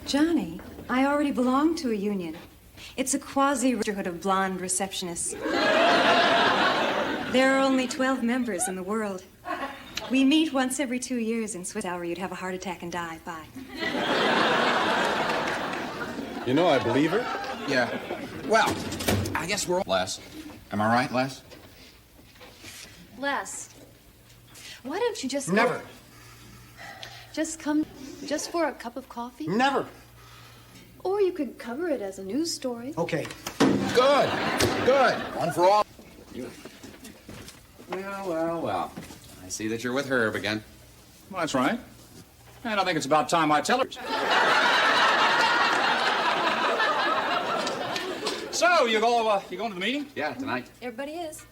Johnny, I already belong to a union. It's a quasi-sisterhood of blonde receptionists. There are only 12 members in the world. We meet once every 2 years in Swiss. Hour, you'd have a heart attack and die. Bye. You know, I believe her. Yeah. Well, I guess we're all... Les. Am I right, Les? Les, why don't you just... Never. Just come just for a cup of coffee? Never. Or you could cover it as a news story. Okay. Good. Good. One for all. Well. I see that you're with Herb again. Well, that's right. And I think it's about time I tell her. So, you going to the meeting? Yeah, tonight. Everybody is.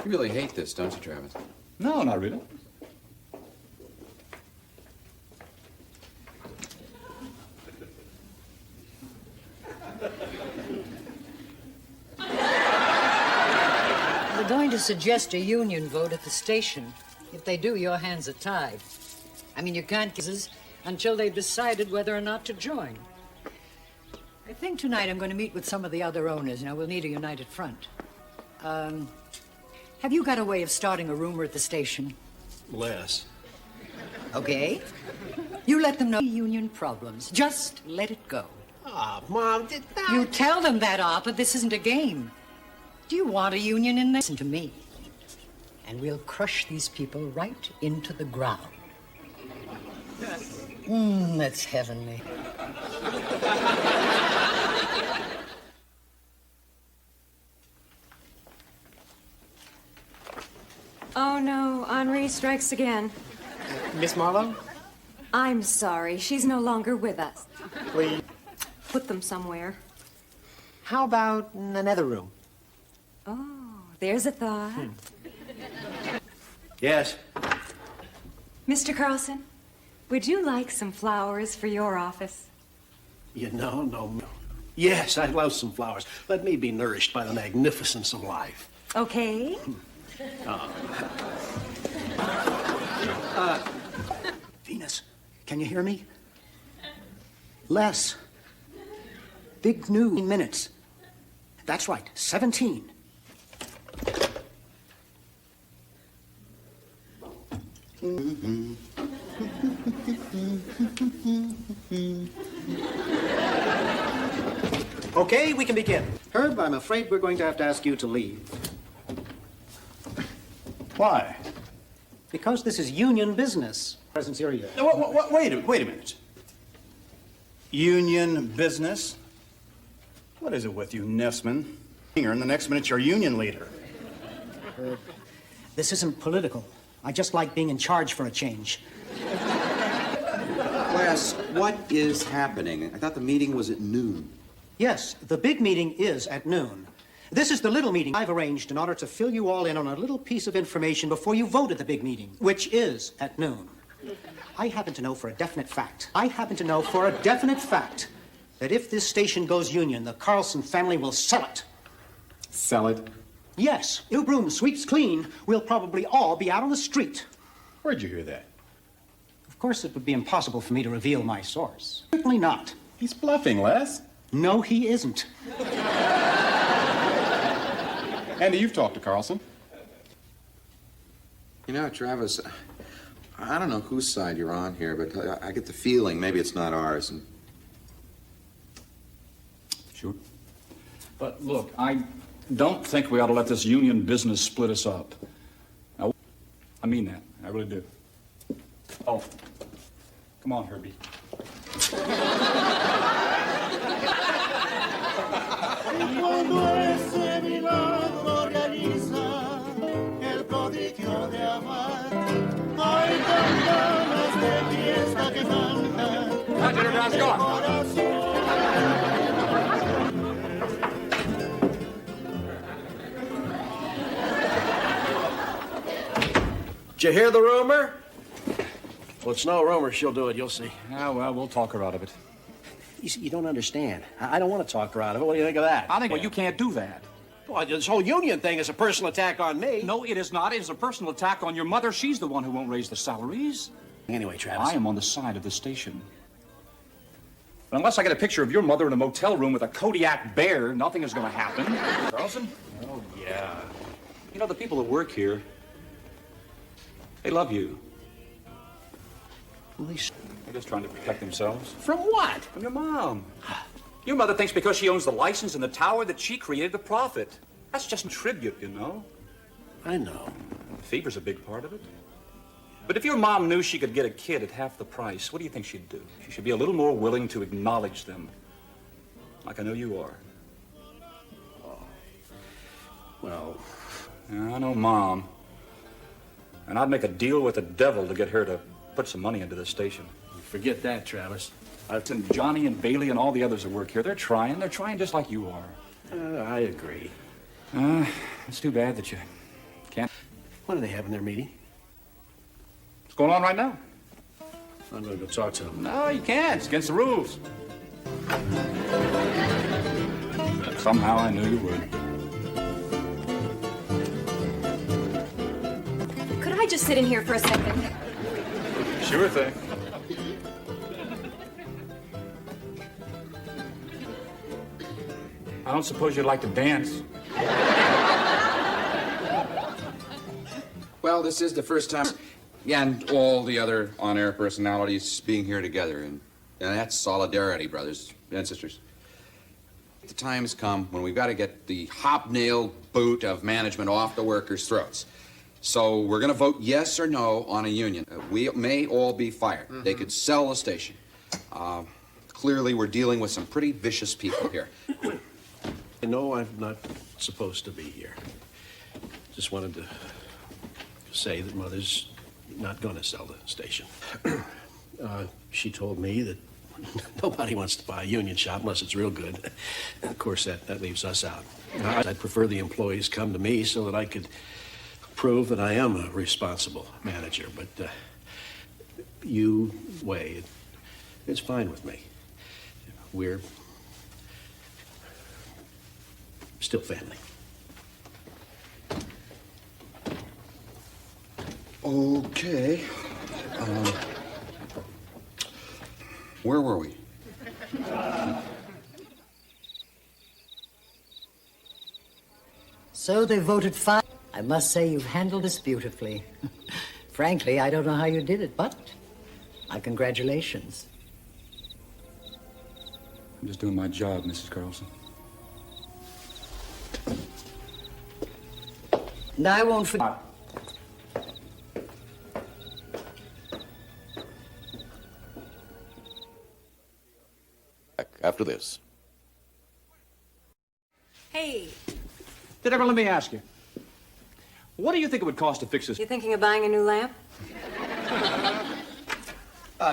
You really hate this, don't you, Travis? No, not really. They're going to suggest a union vote at the station. If they do, your hands are tied. I mean, you can't get this until they've decided whether or not to join. I think tonight I'm going to meet with some of the other owners. Now, we'll need a united front. Have you got a way of starting a rumor at the station? Les. Okay. You let them know union problems. Just let it go. Ah, Mom, You tell them that, Arthur. This isn't a game. Do you want a union in there? Listen to me. And we'll crush these people right into the ground. That's heavenly. Oh, no. Henri strikes again. Miss Marlowe? I'm sorry. She's no longer with us. Please. Put them somewhere. How about in another room? Oh, there's a thought. Yes. Mr. Carlson, would you like some flowers for your office? You know, no. Yes, I'd love some flowers. Let me be nourished by the magnificence of life. Okay. Venus, can you hear me? Les. Big new minutes. That's right, 17. Okay, we can begin. Herb, I'm afraid we're going to have to ask you to leave. Why? Because this is union business. Presence area. Wait a minute. Union business? What is it with you, Nessman? Here, and the next minute you're union leader. Herb, this isn't political. I just like being in charge for a change. Wes, what is happening? I thought the meeting was at noon. Yes, the big meeting is at noon. This is the little meeting I've arranged in order to fill you all in on a little piece of information before you vote at the big meeting, which is at noon. I happen to know for a definite fact that if this station goes union, the Carlson family will sell it. Sell it? Yes. New broom sweeps clean. We'll probably all be out on the street. Where'd you hear that? Of course, it would be impossible for me to reveal my source. Certainly not. He's bluffing, Les. No, he isn't. Andy, you've talked to Carlson. You know, Travis, I don't know whose side you're on here, but I get the feeling maybe it's not ours. And... Sure. But look, I don't think we ought to let this union business split us up. Now, I mean that. I really do. Oh, come on, Herbie. Cuando ese milagro realiza el prodigio de amar, hay campanas de fiesta que cantan. Did you hear the rumor? Well, it's no rumor. She'll do it. You'll see. Yeah, well, we'll talk her out of it. You don't understand. I don't want to talk her out of it. What do you think of that? I think, well, you can't do that. Well, this whole union thing is a personal attack on me. No, it is not. It is a personal attack on your mother. She's the one who won't raise the salaries. Anyway, Travis. I am on the side of the station. But unless I get a picture of your mother in a motel room with a Kodiak bear, nothing is going to happen. Carlson? Oh, yeah. You know, the people that work here, they love you. Well, they're just trying to protect themselves. From what? From your mom. Your mother thinks because she owns the license and the tower that she created the profit. That's just tribute, you know. I know. Fever's a big part of it. But if your mom knew she could get a kid at half the price, what do you think she'd do? She should be a little more willing to acknowledge them. Like I know you are. Oh. Well... Yeah, I know Mom. And I'd make a deal with the devil to get her to put some money into this station. Forget that, Travis. And Johnny and Bailey and all the others that work here, they're trying just like you are. I agree. It's too bad that you can't. When are they having their meeting? What's going on right now? I'm going to go talk to them. No, you can't. It's against the rules. Somehow I knew you would. Could I just sit in here for a second? Sure thing. I don't suppose you'd like to dance. Well, this is the first time, and all the other on-air personalities being here together, and that's solidarity, brothers and sisters. The time has come when we've got to get the hobnail boot of management off the workers' throats. So we're going to vote yes or no on a union. We may all be fired. They could sell the station. Clearly, we're dealing with some pretty vicious people here. I know I'm not supposed to be here. Just wanted to say that Mother's not going to sell the station. She told me that nobody wants to buy a union shop unless it's real good. And of course, that leaves us out. I'd prefer the employees come to me so that I could prove that I am a responsible manager. But it's fine with me. We're still family. Okay. Where were we? So they voted 5. I must say you've handled this beautifully. Frankly, I don't know how you did it, but my congratulations. I'm just doing my job, Mrs. Carlson. And I won't forget. Back after this. Hey, Let me ask you. What do you think it would cost to fix this? you thinking of buying a new lamp?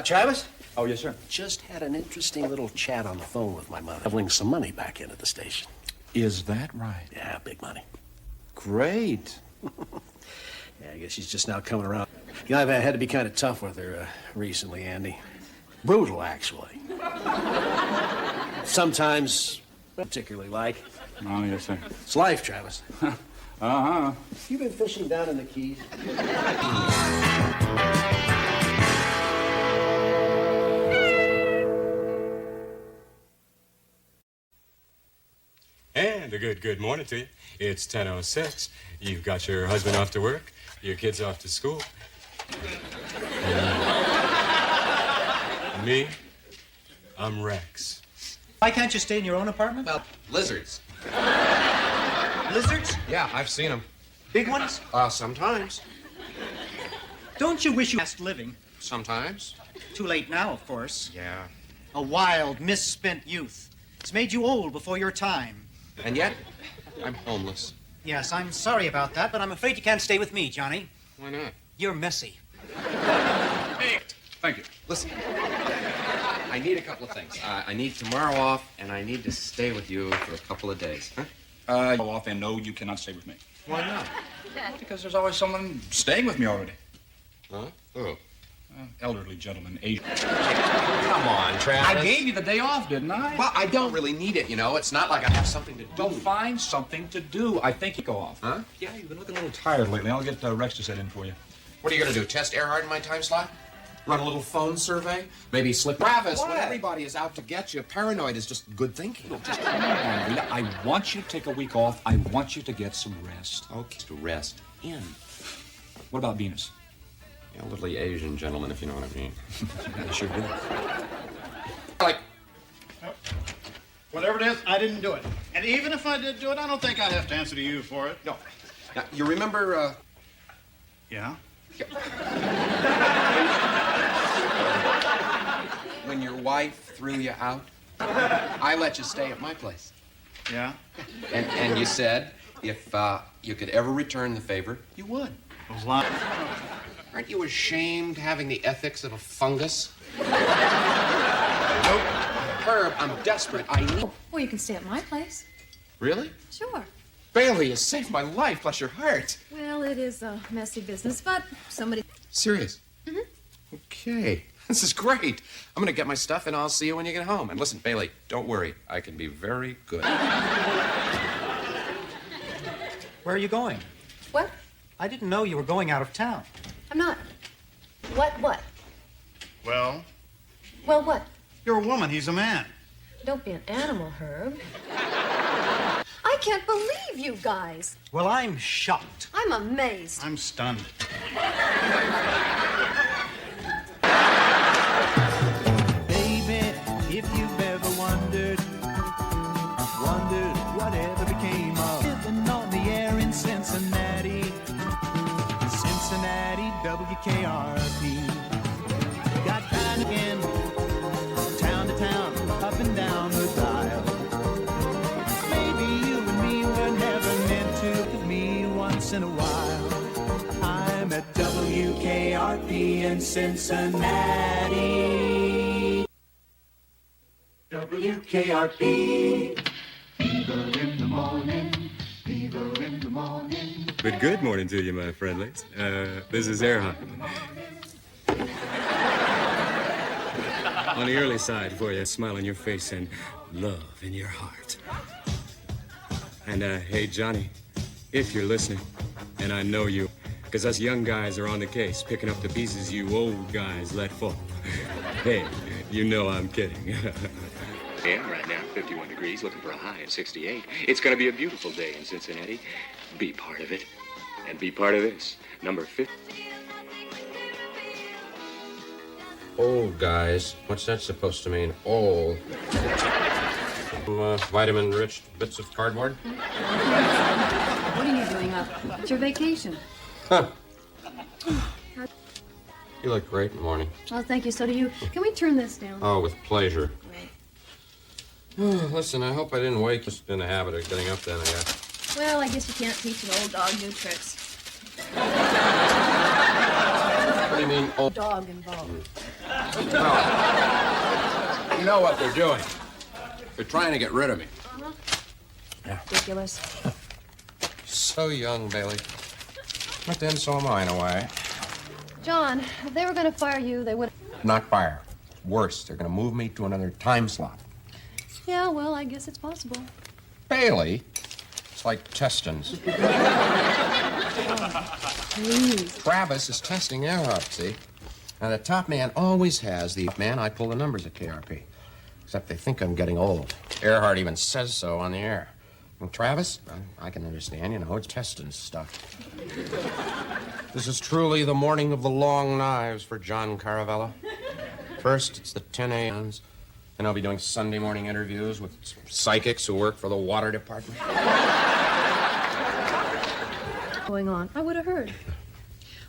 Travis? Oh, yes, sir. Just had an interesting little chat on the phone with my mother. Shoveling some money back into the station. Is that right? Yeah, big money. Great. Yeah, I guess she's just now coming around. You know, I've had to be kind of tough with her recently, Andy. Brutal, actually. Sometimes, particularly like. Oh, yes, sir. It's life, Travis. Uh-huh. You been fishing down in the Keys? And a good morning to you. It's 10:06. You've got your husband off to work, your kids off to school. Me, I'm Rex. Why can't you stay in your own apartment? Well, lizards. Lizards? Yeah, I've seen them. Big ones? Sometimes. Don't you wish you passed living? Sometimes. Too late now, of course. Yeah. A wild, misspent youth. It's made you old before your time. And yet, I'm homeless. Yes, I'm sorry about that, but I'm afraid you can't stay with me, Johnny. Why not? You're messy. Hey, thank you. Listen, I need a couple of things. I need tomorrow off, and I need to stay with you for a couple of days. Huh? Go off, and no, you cannot stay with me. Why not? Because there's always someone staying with me already. Huh? Who? Elderly gentleman, Asian. Come on, Travis. I gave you the day off, didn't I? Well, I don't really need it, you know. It's not like I have something to do. Well, find something to do. I think you go off. Huh? Yeah, you've been looking a little tired lately. I'll get Rex to set in for you. What are you going to do, test Earhart in my time slot? Run a little phone survey? Maybe slip... Travis, when everybody is out to get you, paranoid is just good thinking. Look, just come on, Rita. I want you to take a week off. I want you to get some rest. Okay. To rest in. What about Venus? Yeah, a little Asian gentleman, if you know what I mean. I sure do. Like... Whatever it is, I didn't do it. And even if I did do it, I don't think I have to answer to you for it. No. Now, you remember, Yeah? when your wife threw you out? I let you stay at my place. Yeah? And you said if you could ever return the favor, you would. Those lines. Aren't you ashamed having the ethics of a fungus? Nope. Herb, I'm desperate. I need... Well, you can stay at my place. Really? Sure. Bailey, you saved my life, bless your heart. Well, it is a messy business, but somebody... Serious? Mm-hmm. Okay. This is great. I'm going to get my stuff, and I'll see you when you get home. And listen, Bailey, don't worry. I can be very good. Where are you going? What? I didn't know you were going out of town. I'm not. What? Well, Well, what? you're a woman. He's a man. Don't be an animal, Herb. I can't believe you guys. Well, I'm shocked. I'm amazed. I'm stunned. Baby, if you've ever wondered whatever became of living on the air in Cincinnati, WKRP. Got time again, town to town, up and down the dial. Maybe you and me were never meant to, with me once in a while. I'm at WKRP in Cincinnati. WKRP. Fever in the morning, fever in the morning. But good morning to you, my friendlies. This is Earhart. On the early side for you, a smile on your face and love in your heart. And, hey, Johnny, if you're listening, and I know you, because us young guys are on the case, picking up the pieces you old guys let fall. Hey, you know I'm kidding. Yeah, right now, 51 degrees, looking for a high of 68. It's going to be a beautiful day in Cincinnati. Be part of it. And be part of this. Number 50. Old guys. What's that supposed to mean? Old. Vitamin-rich bits of cardboard? What are you doing up? It's your vacation. Huh. You look great in the morning. Oh, thank you. So do you. Can we turn this down? Oh, with pleasure. Listen, I hope I didn't wake you in the habit of getting up then, I guess. Well, I guess you can't teach an old dog new tricks. What do you mean, old dog involved? No. You know what they're doing. They're trying to get rid of me. Ridiculous. So young, Bailey. But then so am I, in a way. John, if they were going to fire you, they would. Not fire. Worse, they're going to move me to another time slot. Yeah, well, I guess it's possible. Bailey? It's like Testons. Please. Travis is testing Earhart, see? Now, the top man always has the man. I pull the numbers at KRP. Except they think I'm getting old. Earhart even says so on the air. And Travis, I can understand, you know, it's Testons stuff. This is truly the morning of the long knives for John Caravella. First, it's the 10 a.m.s. And I'll be doing Sunday morning interviews with psychics who work for the water department. Going on. I would have heard.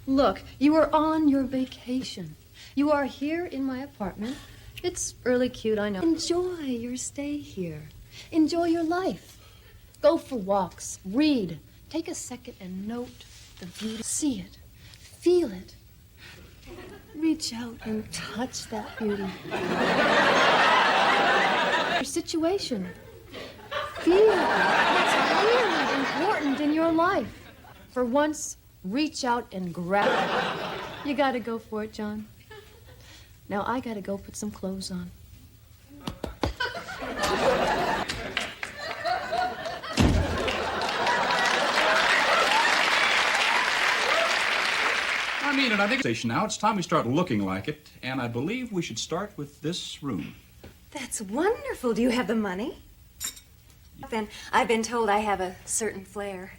Look, you are on your vacation. You are here in my apartment. It's really cute, I know. Enjoy your stay here. Enjoy your life. Go for walks. Read. Take a second and note the beauty. See it. Feel it. Reach out and touch that beauty. Your situation. Feel what's really important in your life. For once, reach out and grab it. You gotta go for it, John. Now I gotta go put some clothes on. I mean it. I think station now. It's time we start looking like it, and I believe we should start with this room. That's wonderful. Do you have the money? Then I've been told I have a certain flair.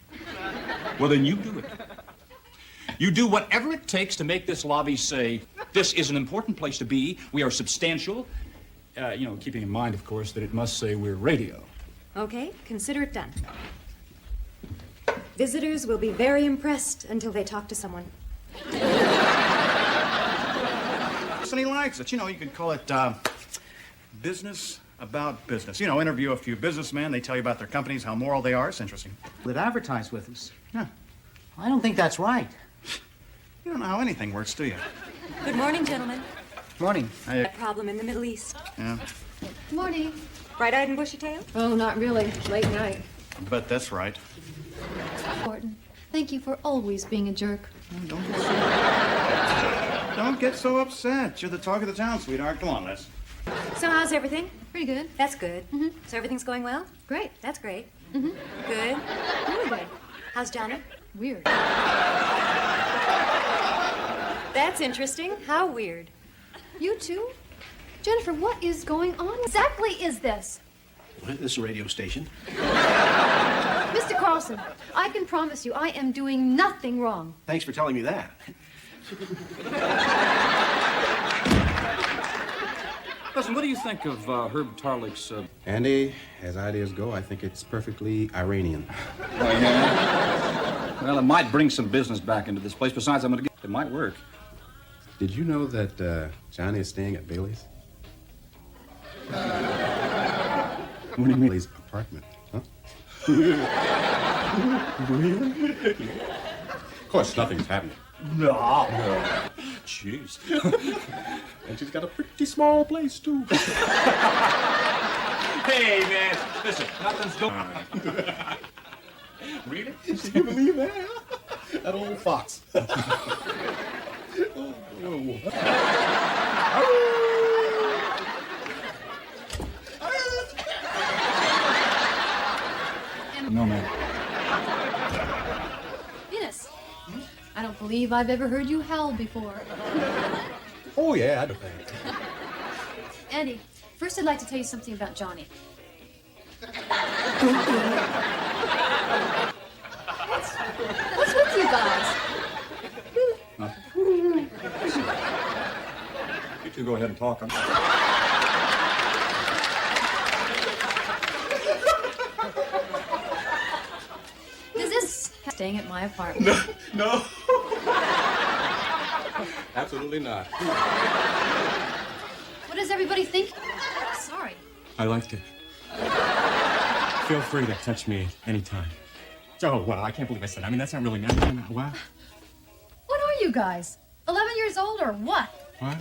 Well, then you do it. You do whatever it takes to make this lobby say, this is an important place to be. We are substantial. Keeping in mind, of course, that it must say we're radio. Okay, consider it done. Visitors will be very impressed until they talk to someone. Listen, he likes it. You know, you could call it business about business. You know, interview a few businessmen. They tell you about their companies, how moral they are. It's interesting. That advertise with us. Yeah. I don't think that's right. You don't know how anything works, do you? Good morning, gentlemen. Morning. A problem in the Middle East. Yeah. Morning. Bright-eyed and bushy-tailed? Oh, not really. Late night. But that's right. Important. Thank you for always being a jerk. Don't get so upset. You're the talk of the town, sweetheart. Come on, Liz. So how's everything? Pretty good. That's good. Mm-hmm. So everything's going well? Great. That's great. Mm-hmm. Good. Really good. How's Johnny? Weird. That's interesting. How weird? You too? Jennifer, what is going on? Exactly is this? This is a radio station. Mr. Carlson, I can promise you I am doing nothing wrong. Thanks for telling me that. Listen, what do you think of Herb Tarlick's... Andy, as ideas go, I think it's perfectly Iranian. Oh, yeah? Well, it might bring some business back into this place. Besides, I'm going to get... It might work. Did you know that Johnny is staying at Bailey's? What do you mean? Bailey's apartment, huh? Of course, nothing's happening. No. Jeez. And she's got a pretty small place, too. Hey, man, listen, nothing's going Really? Can you believe that? That old fox. No, man. Enos, I don't believe I've ever heard you howl before. Oh, yeah, I defend. Andy, first I'd like to tell you something about Johnny. What's with you guys? You two go ahead and talk. Does this staying at my apartment? No. Absolutely not. What does everybody think? Sorry. I liked it. Feel free to touch me anytime. Oh, wow, I can't believe I said that. I mean, that's not really nice. What? What are you guys? 11 years old or what? What?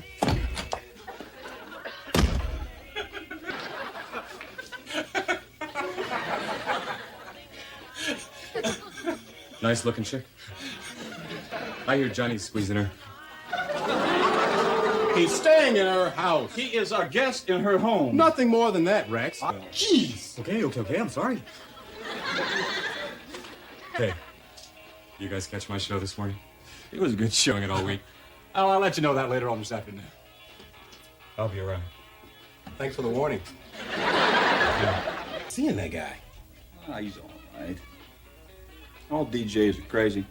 Nice looking chick. I hear Johnny's squeezing her. He's staying in her house. He is a guest in her home. Nothing more than that, Rex. Jeez. Okay, I'm sorry. Hey, you guys catch my show this morning? It was a good showing it all week. I'll let you know that later on this afternoon. I'll be around. Thanks for the warning. Seeing that guy. He's all right. All DJs are crazy.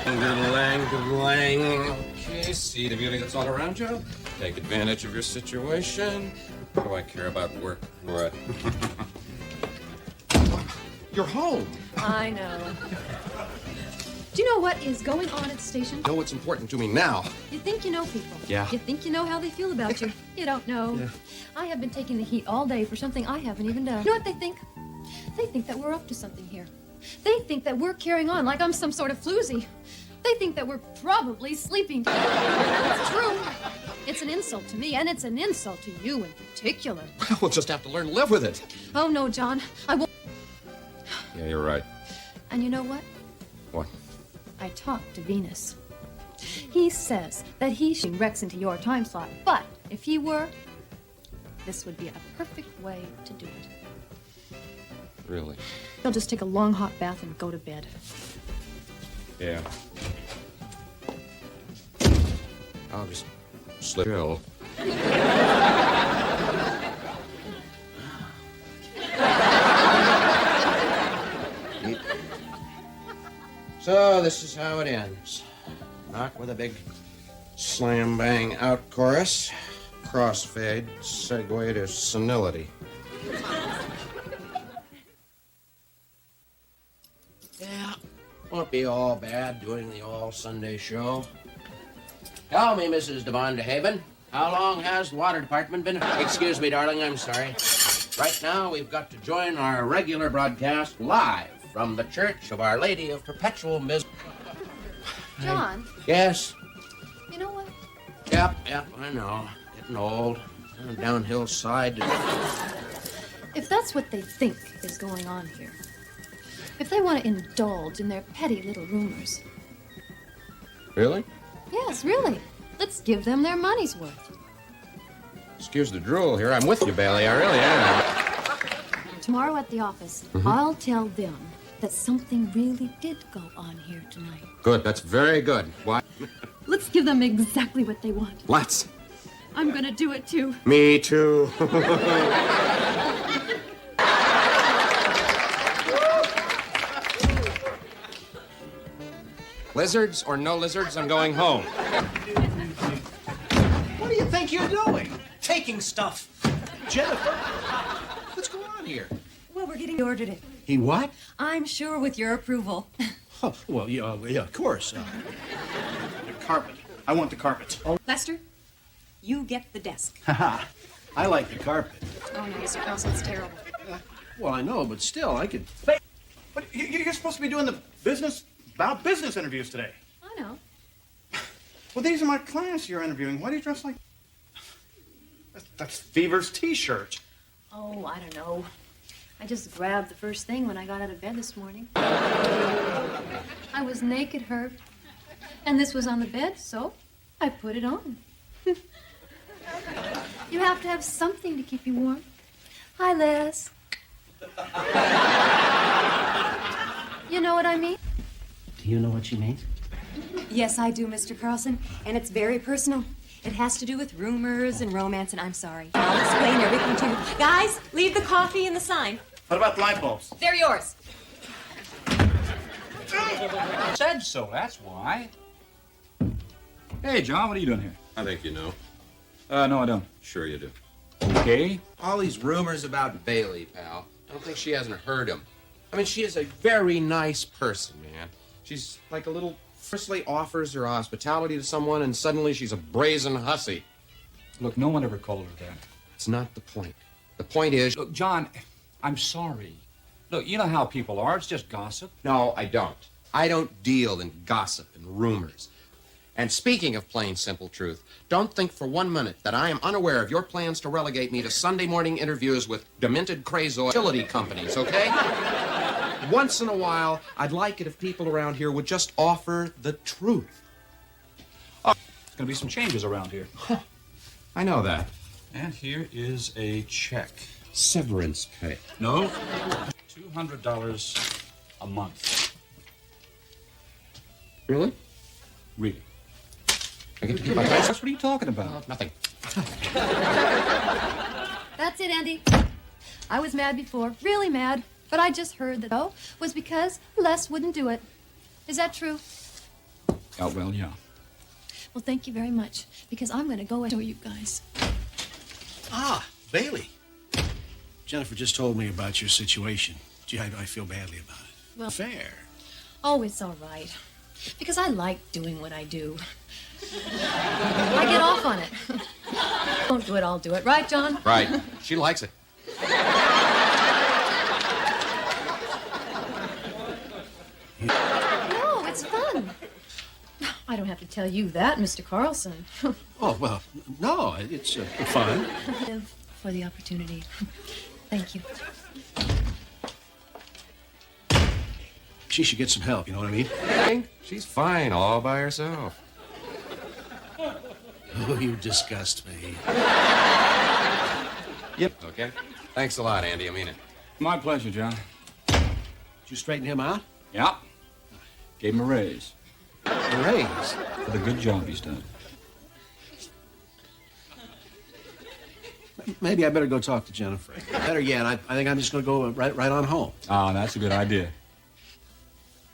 Good lang. Okay, see the beauty that's all around you. Take advantage of your situation. What do I care about work? What? You're home. I know. Do you know what is going on at the station? Know what's important to me now. You think you know people. Yeah. You think you know how they feel about you. You don't know. Yeah. I have been taking the heat all day for something I haven't even done. You know what they think? They think that we're up to something here. They think that we're carrying on like I'm some sort of floozy. They think that we're probably sleeping. It's true. It's an insult to me, and it's an insult to you in particular. We'll just have to learn to live with it. Oh, no, John. I won't. Yeah, you're right. And you know what? What? I talked to Venus. He says that he should Rex into your time slot, but if he were, this would be a perfect way to do it. Really? He'll just take a long hot bath and go to bed. Yeah. I'll just slip ill. So this is how it ends. Knock with a big slam bang out chorus, crossfade, segue to senility. Yeah, won't be all bad doing the all-Sunday show. Tell me, Mrs. Devon DeHaven, how long has the water department been? Excuse me, darling, I'm sorry. Right now, we've got to join our regular broadcast live from the Church of Our Lady of Perpetual Misery. John, Yes? you know what? Yep, I know. Getting old. Downhill side. If that's what they think is going on here, if they want to indulge in their petty little rumors, Really? yes, really, let's give them their money's worth. Excuse the drool here. I'm with you, Bailey. I really am. Tomorrow at the office, Mhm. I'll tell them that something really did go on here tonight. Good. That's very good. Why? Let's give them exactly what they want. Let's. I'm gonna do it too. Me too. Lizards or no lizards, I'm going home. What do you think you're doing? Taking stuff. Jennifer, what's going on here? Well, we're getting ordered it. He what? I'm sure with your approval. Oh, well, yeah, of course. The carpet. I want the carpet. Lester, you get the desk. Haha. I like the carpet. Oh no, Mr. Carlson, it's terrible. Well, I know, but still, I could. But you're supposed to be doing the business interviews today. I know. Well, these are my clients you're interviewing. Why do you dress like... That's Fever's T-shirt. Oh, I don't know. I just grabbed the first thing when I got out of bed this morning. I was naked, Herb. And this was on the bed, so I put it on. You have to have something to keep you warm. Hi, Les. You know what I mean? Do you know what she means? Yes, I do, Mr. Carlson, and it's very personal. It has to do with rumors and romance, and I'm sorry. I'll explain everything to you. Guys, leave the coffee and the sign. What about the light bulbs? They're yours. Said so, that's why. Hey, John, what are you doing here? I think you know. No, I don't. Sure you do. Okay. All these rumors about Bailey, pal. I don't think she hasn't heard them. I mean, she is a very nice person, man. She's like a little... Firstly offers her hospitality to someone, and suddenly she's a brazen hussy. Look, no one ever called her that. It's not the point. The point is... Look, John, I'm sorry. Look, you know how people are. It's just gossip. No, I don't. I don't deal in gossip and rumors. And speaking of plain, simple truth, don't think for 1 minute that I am unaware of your plans to relegate me to Sunday morning interviews with demented crazoid utility companies, okay? Once in a while, I'd like it if people around here would just offer the truth. Oh, there's going to be some changes around here. I know that. And here is a check. Severance pay. No, $200 a month. Really? Really. I get to keep my place? What are you talking about? Nothing. That's it, Andy. I was mad before, really mad, but I just heard that though was because Les wouldn't do it. Is that true? Oh, well, yeah. Well, thank you very much, because I'm going to go and show you guys. Ah, Bailey. Jennifer just told me about your situation. Gee, I feel badly about it. Well, fair. Oh, it's all right. Because I like doing what I do. I get off on it. Don't do it, I'll do it. Right, John? Right. She likes it. No, it's fun. I don't have to tell you that, Mr. Carlson. Oh, well, no, it's fun. Live for the opportunity. Thank you. She should get some help, you know what I mean? She's fine all by herself. Oh, you disgust me. Yep. Okay. Thanks a lot, Andy. I mean it. My pleasure, John. Did you straighten him out? Yeah. Gave him a raise. A raise? For the good job he's done. Maybe I better go talk to Jennifer. Better yet, I think I'm just going to go right on home. Ah, that's a good idea.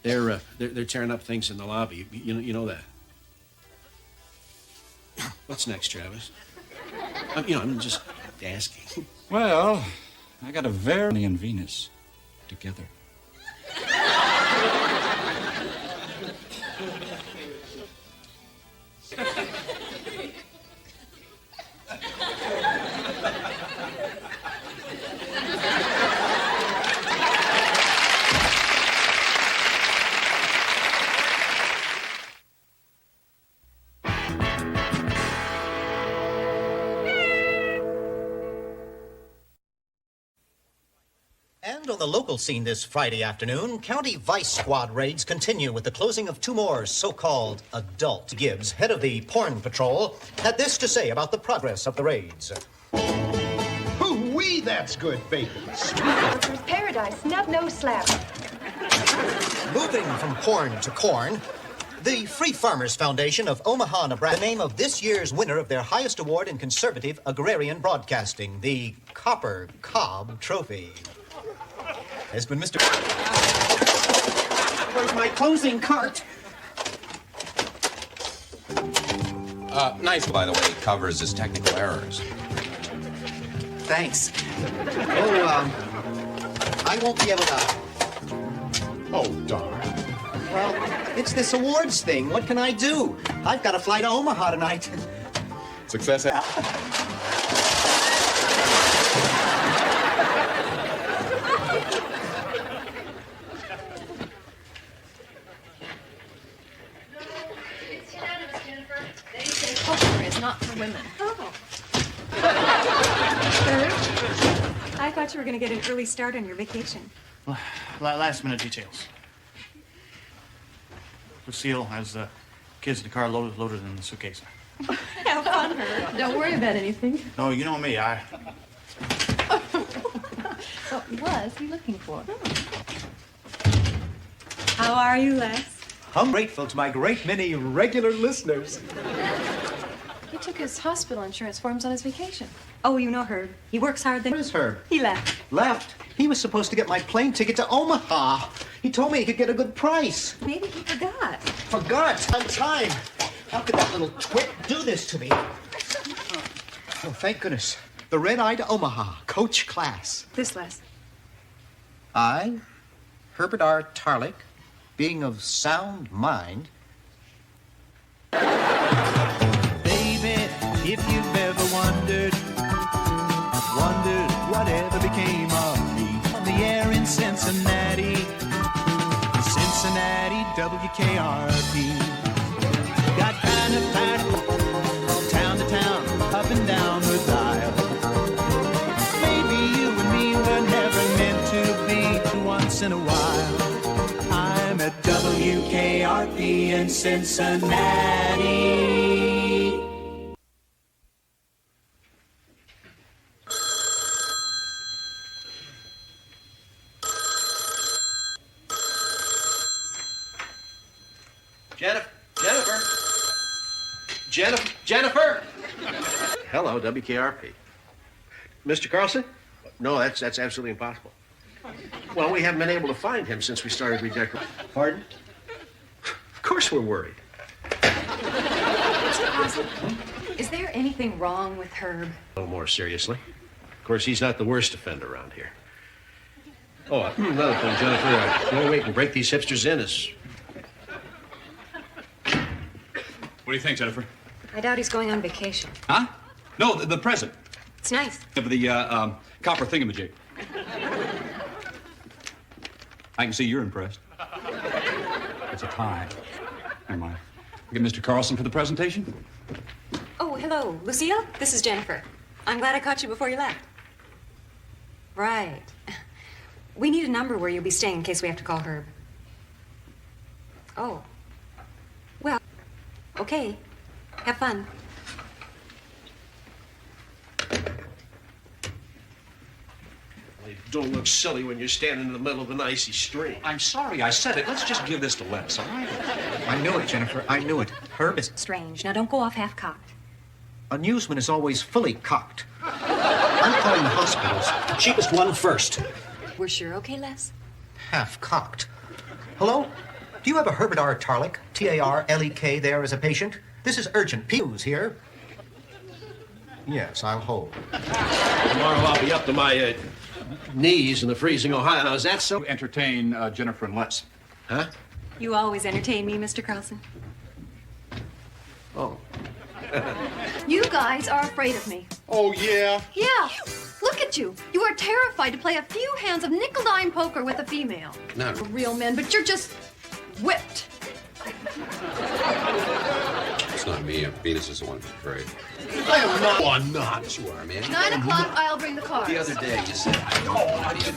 They're tearing up things in the lobby. You know that. What's next, Travis? I'm just asking. Well, I got a Verity and Venus together. And on the local scene this Friday afternoon, county vice squad raids continue with the closing of two more so-called adult. Gibbs, head of the porn patrol, had this to say about the progress of the raids. Hoo-wee, that's good bacon. Paradise, no slap. Moving from porn to corn, the Free Farmers Foundation of Omaha, Nebraska, the name of this year's winner of their highest award in conservative agrarian broadcasting, the Copper Cob Trophy. Has been Mr. Where's my closing cart? Nice, by the way, covers his technical errors. Thanks. I won't be able to... Oh, darn. Well, it's this awards thing. What can I do? I've got to fly to Omaha tonight. Success. Poker is not for women. Oh. I thought you were going to get an early start on your vacation. Last minute details. Lucille has the kids in the car loaded in the suitcase. Have fun, her. Don't worry about anything. No, you know me. What was he looking for? How are you, Les? I'm grateful to my great many regular listeners. He took his hospital insurance forms on his vacation. Oh, you know Herb. He works hard then. Where is Herb? He left. Left? He was supposed to get my plane ticket to Omaha. He told me he could get a good price. Maybe he forgot. Forgot? On time. How could that little twit do this to me? Oh, thank goodness. The red eye to Omaha, coach class. This, Les. I, Herbert R. Tarlick, being of sound mind. Baby, if you've ever wondered whatever became of me. On the air in Cincinnati, WKRP. Got kind of packed, town to town, up and down the dial. Maybe you and me were never meant to be once in a while. I'm at WKRP in Cincinnati. Jennifer! Hello, WKRP. Mr. Carlson? No, that's absolutely impossible. Well, we haven't been able to find him since we started redecorating. Pardon? Of course we're worried. Mr. Carlson, is there anything wrong with Herb? A little more seriously. Of course, he's not the worst offender around here. Oh, another thing, Jennifer. The only way we can break these hipsters in is... What do you think, Jennifer? I doubt he's going on vacation. Huh? No, the present. It's nice. Of the copper thingamajig. I can see you're impressed. It's a tie. Never mind. Get Mr. Carlson for the presentation? Oh, hello, Lucille. This is Jennifer. I'm glad I caught you before you left. Right. We need a number where you'll be staying in case we have to call Herb. Oh. Well, okay. Have fun. Don't look silly when you're standing in the middle of an icy stream. I'm sorry I said it. Let's just give this to Les, all right? I knew it, Jennifer. I knew it. Herb is... Strange. Now, don't go off half-cocked. A newsman is always fully cocked. I'm calling the hospitals. Cheapest one first. We're sure okay, Les? Half cocked. Hello? Do you have a Herbert R. Tarlick, Tarlek, there as a patient? This is urgent. Pews here. Yes, I'll hold. Tomorrow I'll be up to my knees in the freezing Ohio. Now, is that so? Entertain Jennifer and Les. Huh? You always entertain me, Mr. Carlson. Oh. You guys are afraid of me. Oh, yeah? Yeah. Look at you. You are terrified to play a few hands of nickel-dime poker with a female. No. You're real men, but you're just whipped. It's not me. Venus is the one who's afraid. I am not. Oh, I'm not. You are, man. 9 o'clock, I'll bring the cars. The other day, you said, I don't want to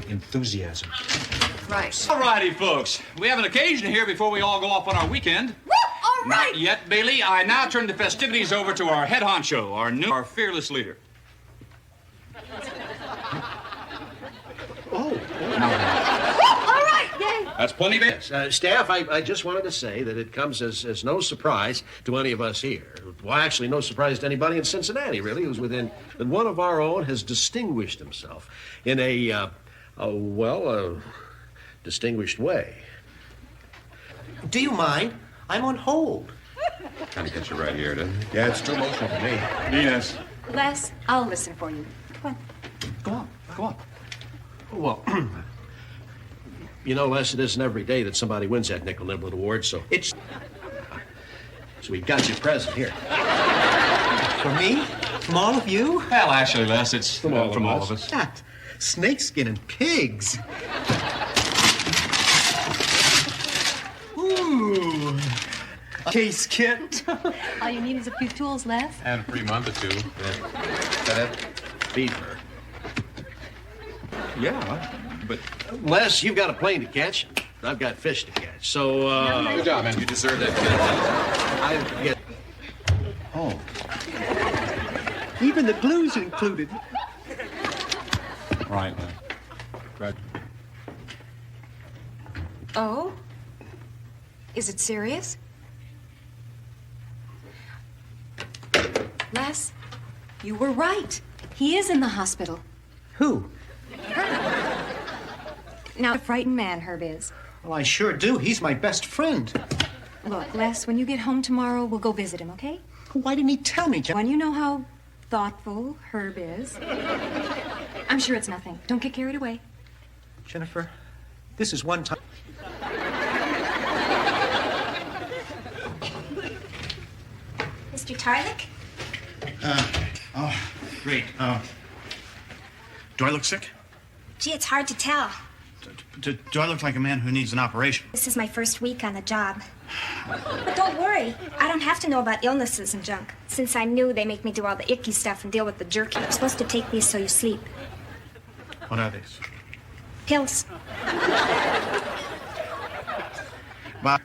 Enthusiasm. Right. All righty, folks. We have an occasion here before we all go off on our weekend. Woo! All right. Not yet, Bailey. I now turn the festivities over to our head honcho, our fearless leader. Oh. All right, yay. That's plenty, Bailey. Yes, staff, I just wanted to say that it comes as no surprise to any of us here. Well, actually, no surprise to anybody in Cincinnati, really, who's within that one of our own has distinguished himself in a distinguished way. Do you mind? I'm on hold. Kind of gets you right here, doesn't it? Yeah, it's too emotional for me. Venus. Les, I'll listen for you. Come on. Go on. Go on. Well, you know, Les, it isn't every day that somebody wins that Nickel Niblet Award, so it's... So we've got your present here. For me? From all of you? Well, actually, Les, it's from all of us. That snakeskin and pigs. Ooh. A case kit. All you need is a few tools, Les. And a free month or two. Is that it? Feed her. Yeah, but... Les, you've got a plane to catch. I've got fish to catch. So, Good job, man. You deserve that. I get... Oh. Even the glue's included. Right, Les. Right. Oh? Is it serious? Les, you were right. He is in the hospital. Who? Now, a frightened man, Herb is. Well, I sure do. He's my best friend. Look, Les, when you get home tomorrow, we'll go visit him, okay? Why didn't he tell me, When you know how thoughtful Herb is. I'm sure it's nothing. Don't get carried away. Jennifer, this is one time. Mr. Tarlick? Oh, great. Do I look sick? Gee, it's hard to tell. Do I look like a man who needs an operation? This is my first week on the job. But don't worry. I don't have to know about illnesses and junk. Since I'm new, they make me do all the icky stuff and deal with the jerky. I'm supposed to take these so you sleep. What are these? Pills. Bob?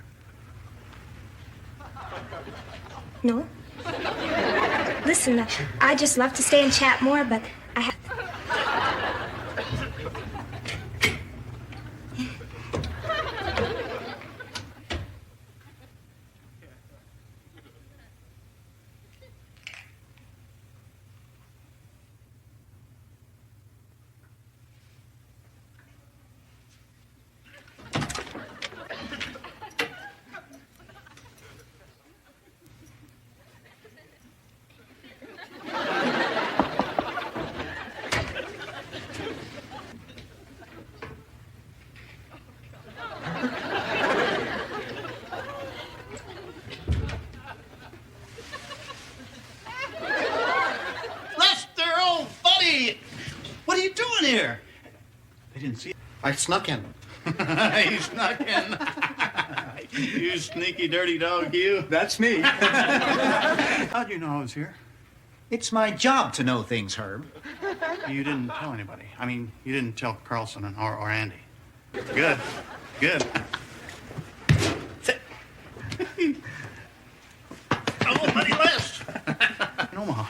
No? Listen, I just love to stay and chat more, but I have... Lester, old buddy! What are you doing here? They didn't see it. I snuck in. He snuck in. You sneaky, dirty dog, you. That's me. How'd you know I was here? It's my job to know things, Herb. You didn't tell anybody. I mean, you didn't tell Carlson or Andy. Good. Good. Oh, buddy, West! In Omaha.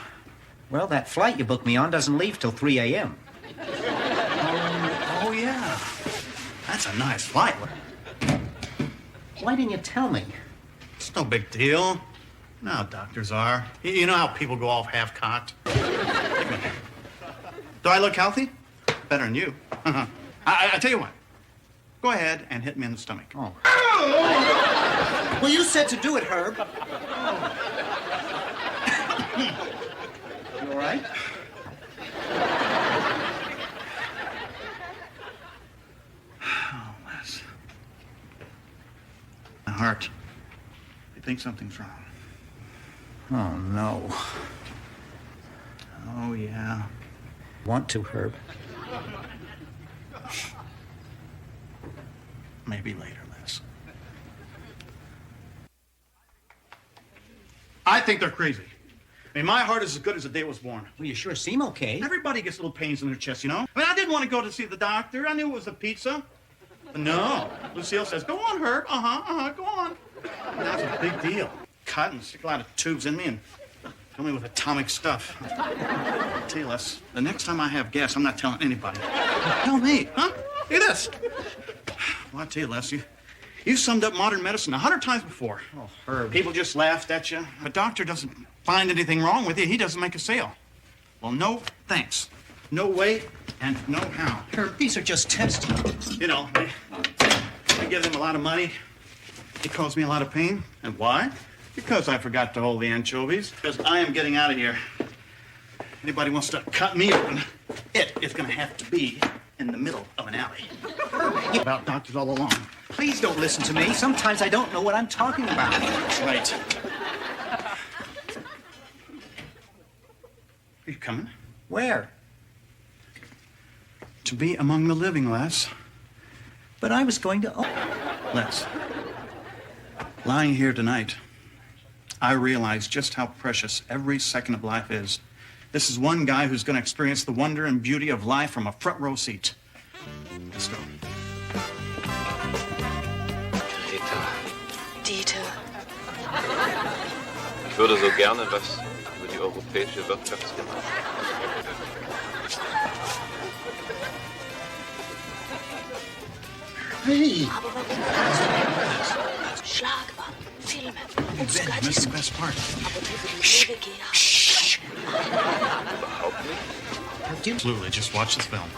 Well, that flight you booked me on doesn't leave till 3 a.m. Oh, yeah. That's a nice flight. Why didn't you tell me? It's no big deal. You know how doctors are. You know how people go off half-cocked. Do I look healthy? Better than you. I tell you what. Go ahead and hit me in the stomach. Oh. Well, you said to do it, Herb. You all right? Oh, Les. My heart. I think something's wrong. Oh, no. Oh, yeah. Want to, Herb? Maybe later, Les. I think they're crazy. I mean, my heart is as good as the day it was born. Well, you sure seem okay. Everybody gets little pains in their chest, you know? I mean, I didn't want to go to see the doctor. I knew it was the pizza. But no. Lucille says, go on, Herb. Go on. And that's a big deal. Cut and stick a lot of tubes in me and fill me with atomic stuff. I'll tell you, Les, the next time I have gas, I'm not telling anybody. Tell me, huh? Look at this. Well, I tell you, Les, you summed up modern medicine 100 times before. Oh, Herb. People just laughed at you. A doctor doesn't find anything wrong with you. He doesn't make a sale. Well, no thanks. No way and no how. Herb, these are just tests. You know, I give them a lot of money. It caused me a lot of pain. And why? Because I forgot to hold the anchovies. Because I am getting out of here. Anybody wants to cut me open, it is going to have to be in the middle of an alley. About doctors all along. Please don't listen to me. Sometimes I don't know what I'm talking about. Right. Are you coming? Where? To be among the living, Les. But I was going to... Les, lying here tonight, I realize just how precious every second of life is. This is one guy who's going to experience the wonder and beauty of life from a front row seat. Let's go. Dieter. Ich würde so gerne was über die europäische Wirtschaftsgemeinschaft. Hey! Schlagbahn, Filme und You sogar missed the Disco. best part. Aber die für die WKRP. Absolutely, just watch the film.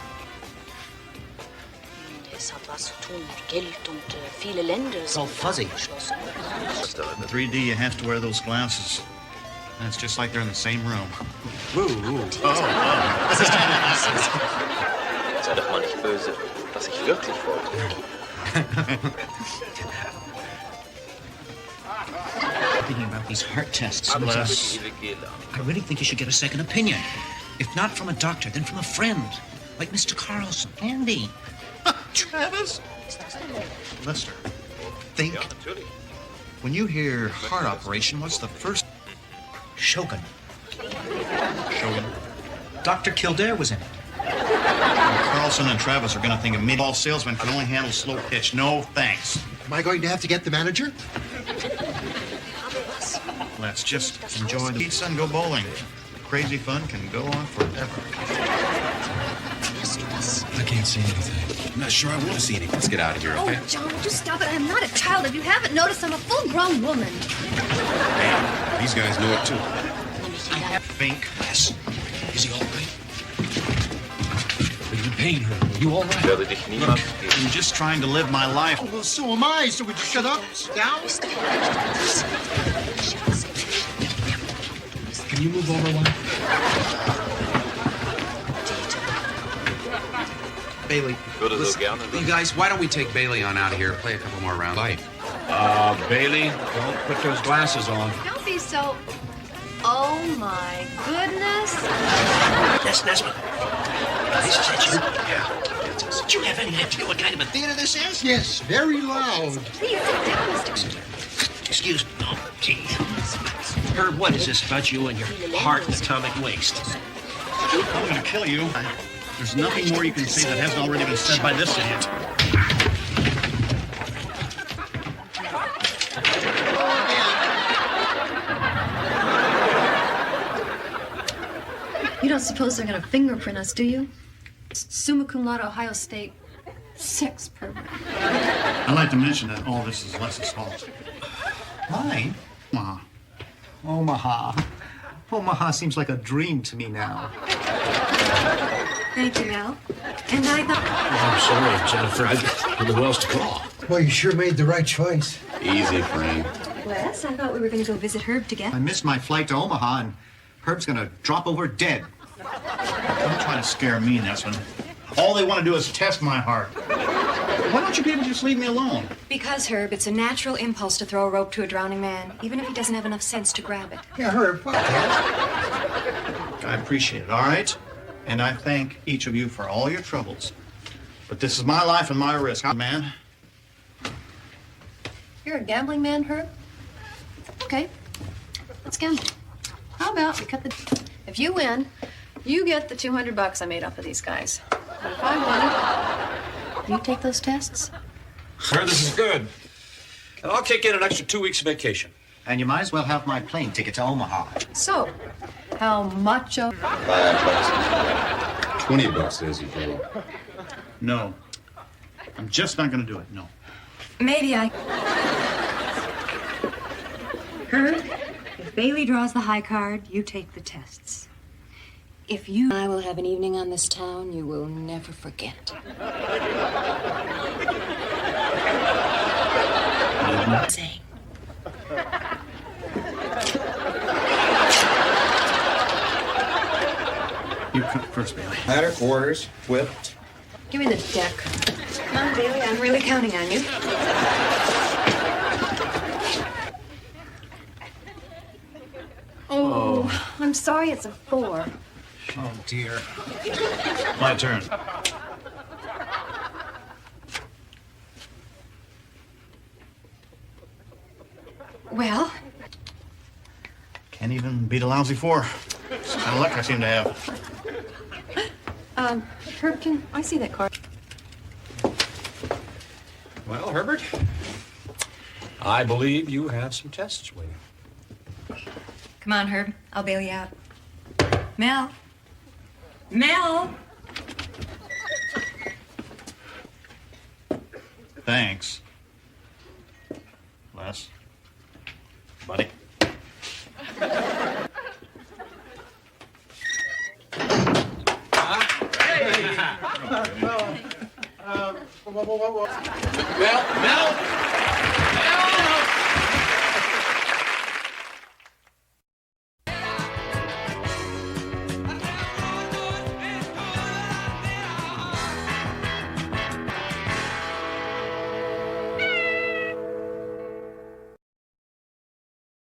Es hat was zu tun mit Geld und viele Länder It's all fuzzy. geschlossen. In 3D, you have to wear those glasses. And it's just like they're in the same room. Sei doch mal nicht böse, was ich wirklich wollte. Thinking about these heart tests. Bless. I really think you should get a second opinion. If not from a doctor, then from a friend. Like Mr. Carlson. Andy. Travis? Lester, think. When you hear heart operation, what's the first? Shogun. Shogun. Dr. Kildare was in it. Carlson and Travis are going to think a mid-ball salesman can only handle slow pitch. No thanks. Am I going to have to get the manager? Let's just enjoy the pizza and go bowling. Crazy fun can go on forever. I can't see anything. I'm not sure I want to see anything. Let's get out of here, okay? Oh, John, just stop it. I'm not a child. If you haven't noticed, I'm a full-grown woman. Hey, these guys know it too. I think. Yes. Is he all right? Are you in pain, Herb? Are you all right? Werde dich niemals I'm just trying to live my life. Well, so am I. So would you shut up? Down? Can you move over one? Bailey, Würde so listen, gerne. you guys, why don't we take Bailey on out of here, play a couple more rounds? Light. Bailey, don't put those glasses on. Don't be so... Oh, my goodness. Yes, Nesmond. This is that you? Yeah. Did you have any idea what kind of a theater this is? Yes, very loud. Please sit down, Mr. Excuse me. Oh, gee. Herb, what is this about you and your heart and atomic waste? I'm going to kill you. There's nothing more you can say that hasn't already been said by this idiot. You don't suppose they're going to fingerprint us, do you? Summa cum laude Ohio State sex program. I'd like to mention that all this is Les's fault. Mine? Omaha. Omaha. Omaha seems like a dream to me now. Thank you, Mel. And I thought... I'm sorry, Jennifer. I don't know who else to call. Well, you sure made the right choice. Easy, friend. Wes, I thought we were going to go visit Herb together. I missed my flight to Omaha, and Herb's gonna drop over dead. Don't try to scare me, Nesman. All they want to do is test my heart. Why don't you people just leave me alone? Because, Herb, it's a natural impulse to throw a rope to a drowning man, even if he doesn't have enough sense to grab it. Yeah, Herb. I appreciate it, all right? And I thank each of you for all your troubles. But this is my life and my risk, man. You're a gambling man, Herb? Okay, let's gamble. How about we cut the... If you win, you get the $200 I made off of these guys. But if I win, you take those tests? Sir, this is good. And I'll kick in an extra 2 weeks vacation. And you might as well have my plane ticket to Omaha. So, how much of... $20 says you go. No. I'm just not going to do it, no. Maybe I... Herb, if Bailey draws the high card, you take the tests. If you... I will have an evening on this town you will never forget. Saying. You cut first, Bailey. Ladder, quarters, whipped. Give me the deck. Come on, Bailey, I'm really counting on you. Oh, I'm sorry it's a 4. Oh, dear. My turn. Well? Can't even beat a lousy 4. It's the kind of luck I seem to have. Herb, can I see that card? Well, Herbert, I believe you have some tests waiting. Come on, Herb. I'll bail you out. Mel? Mel? Thanks. Les. Buddy. Mel?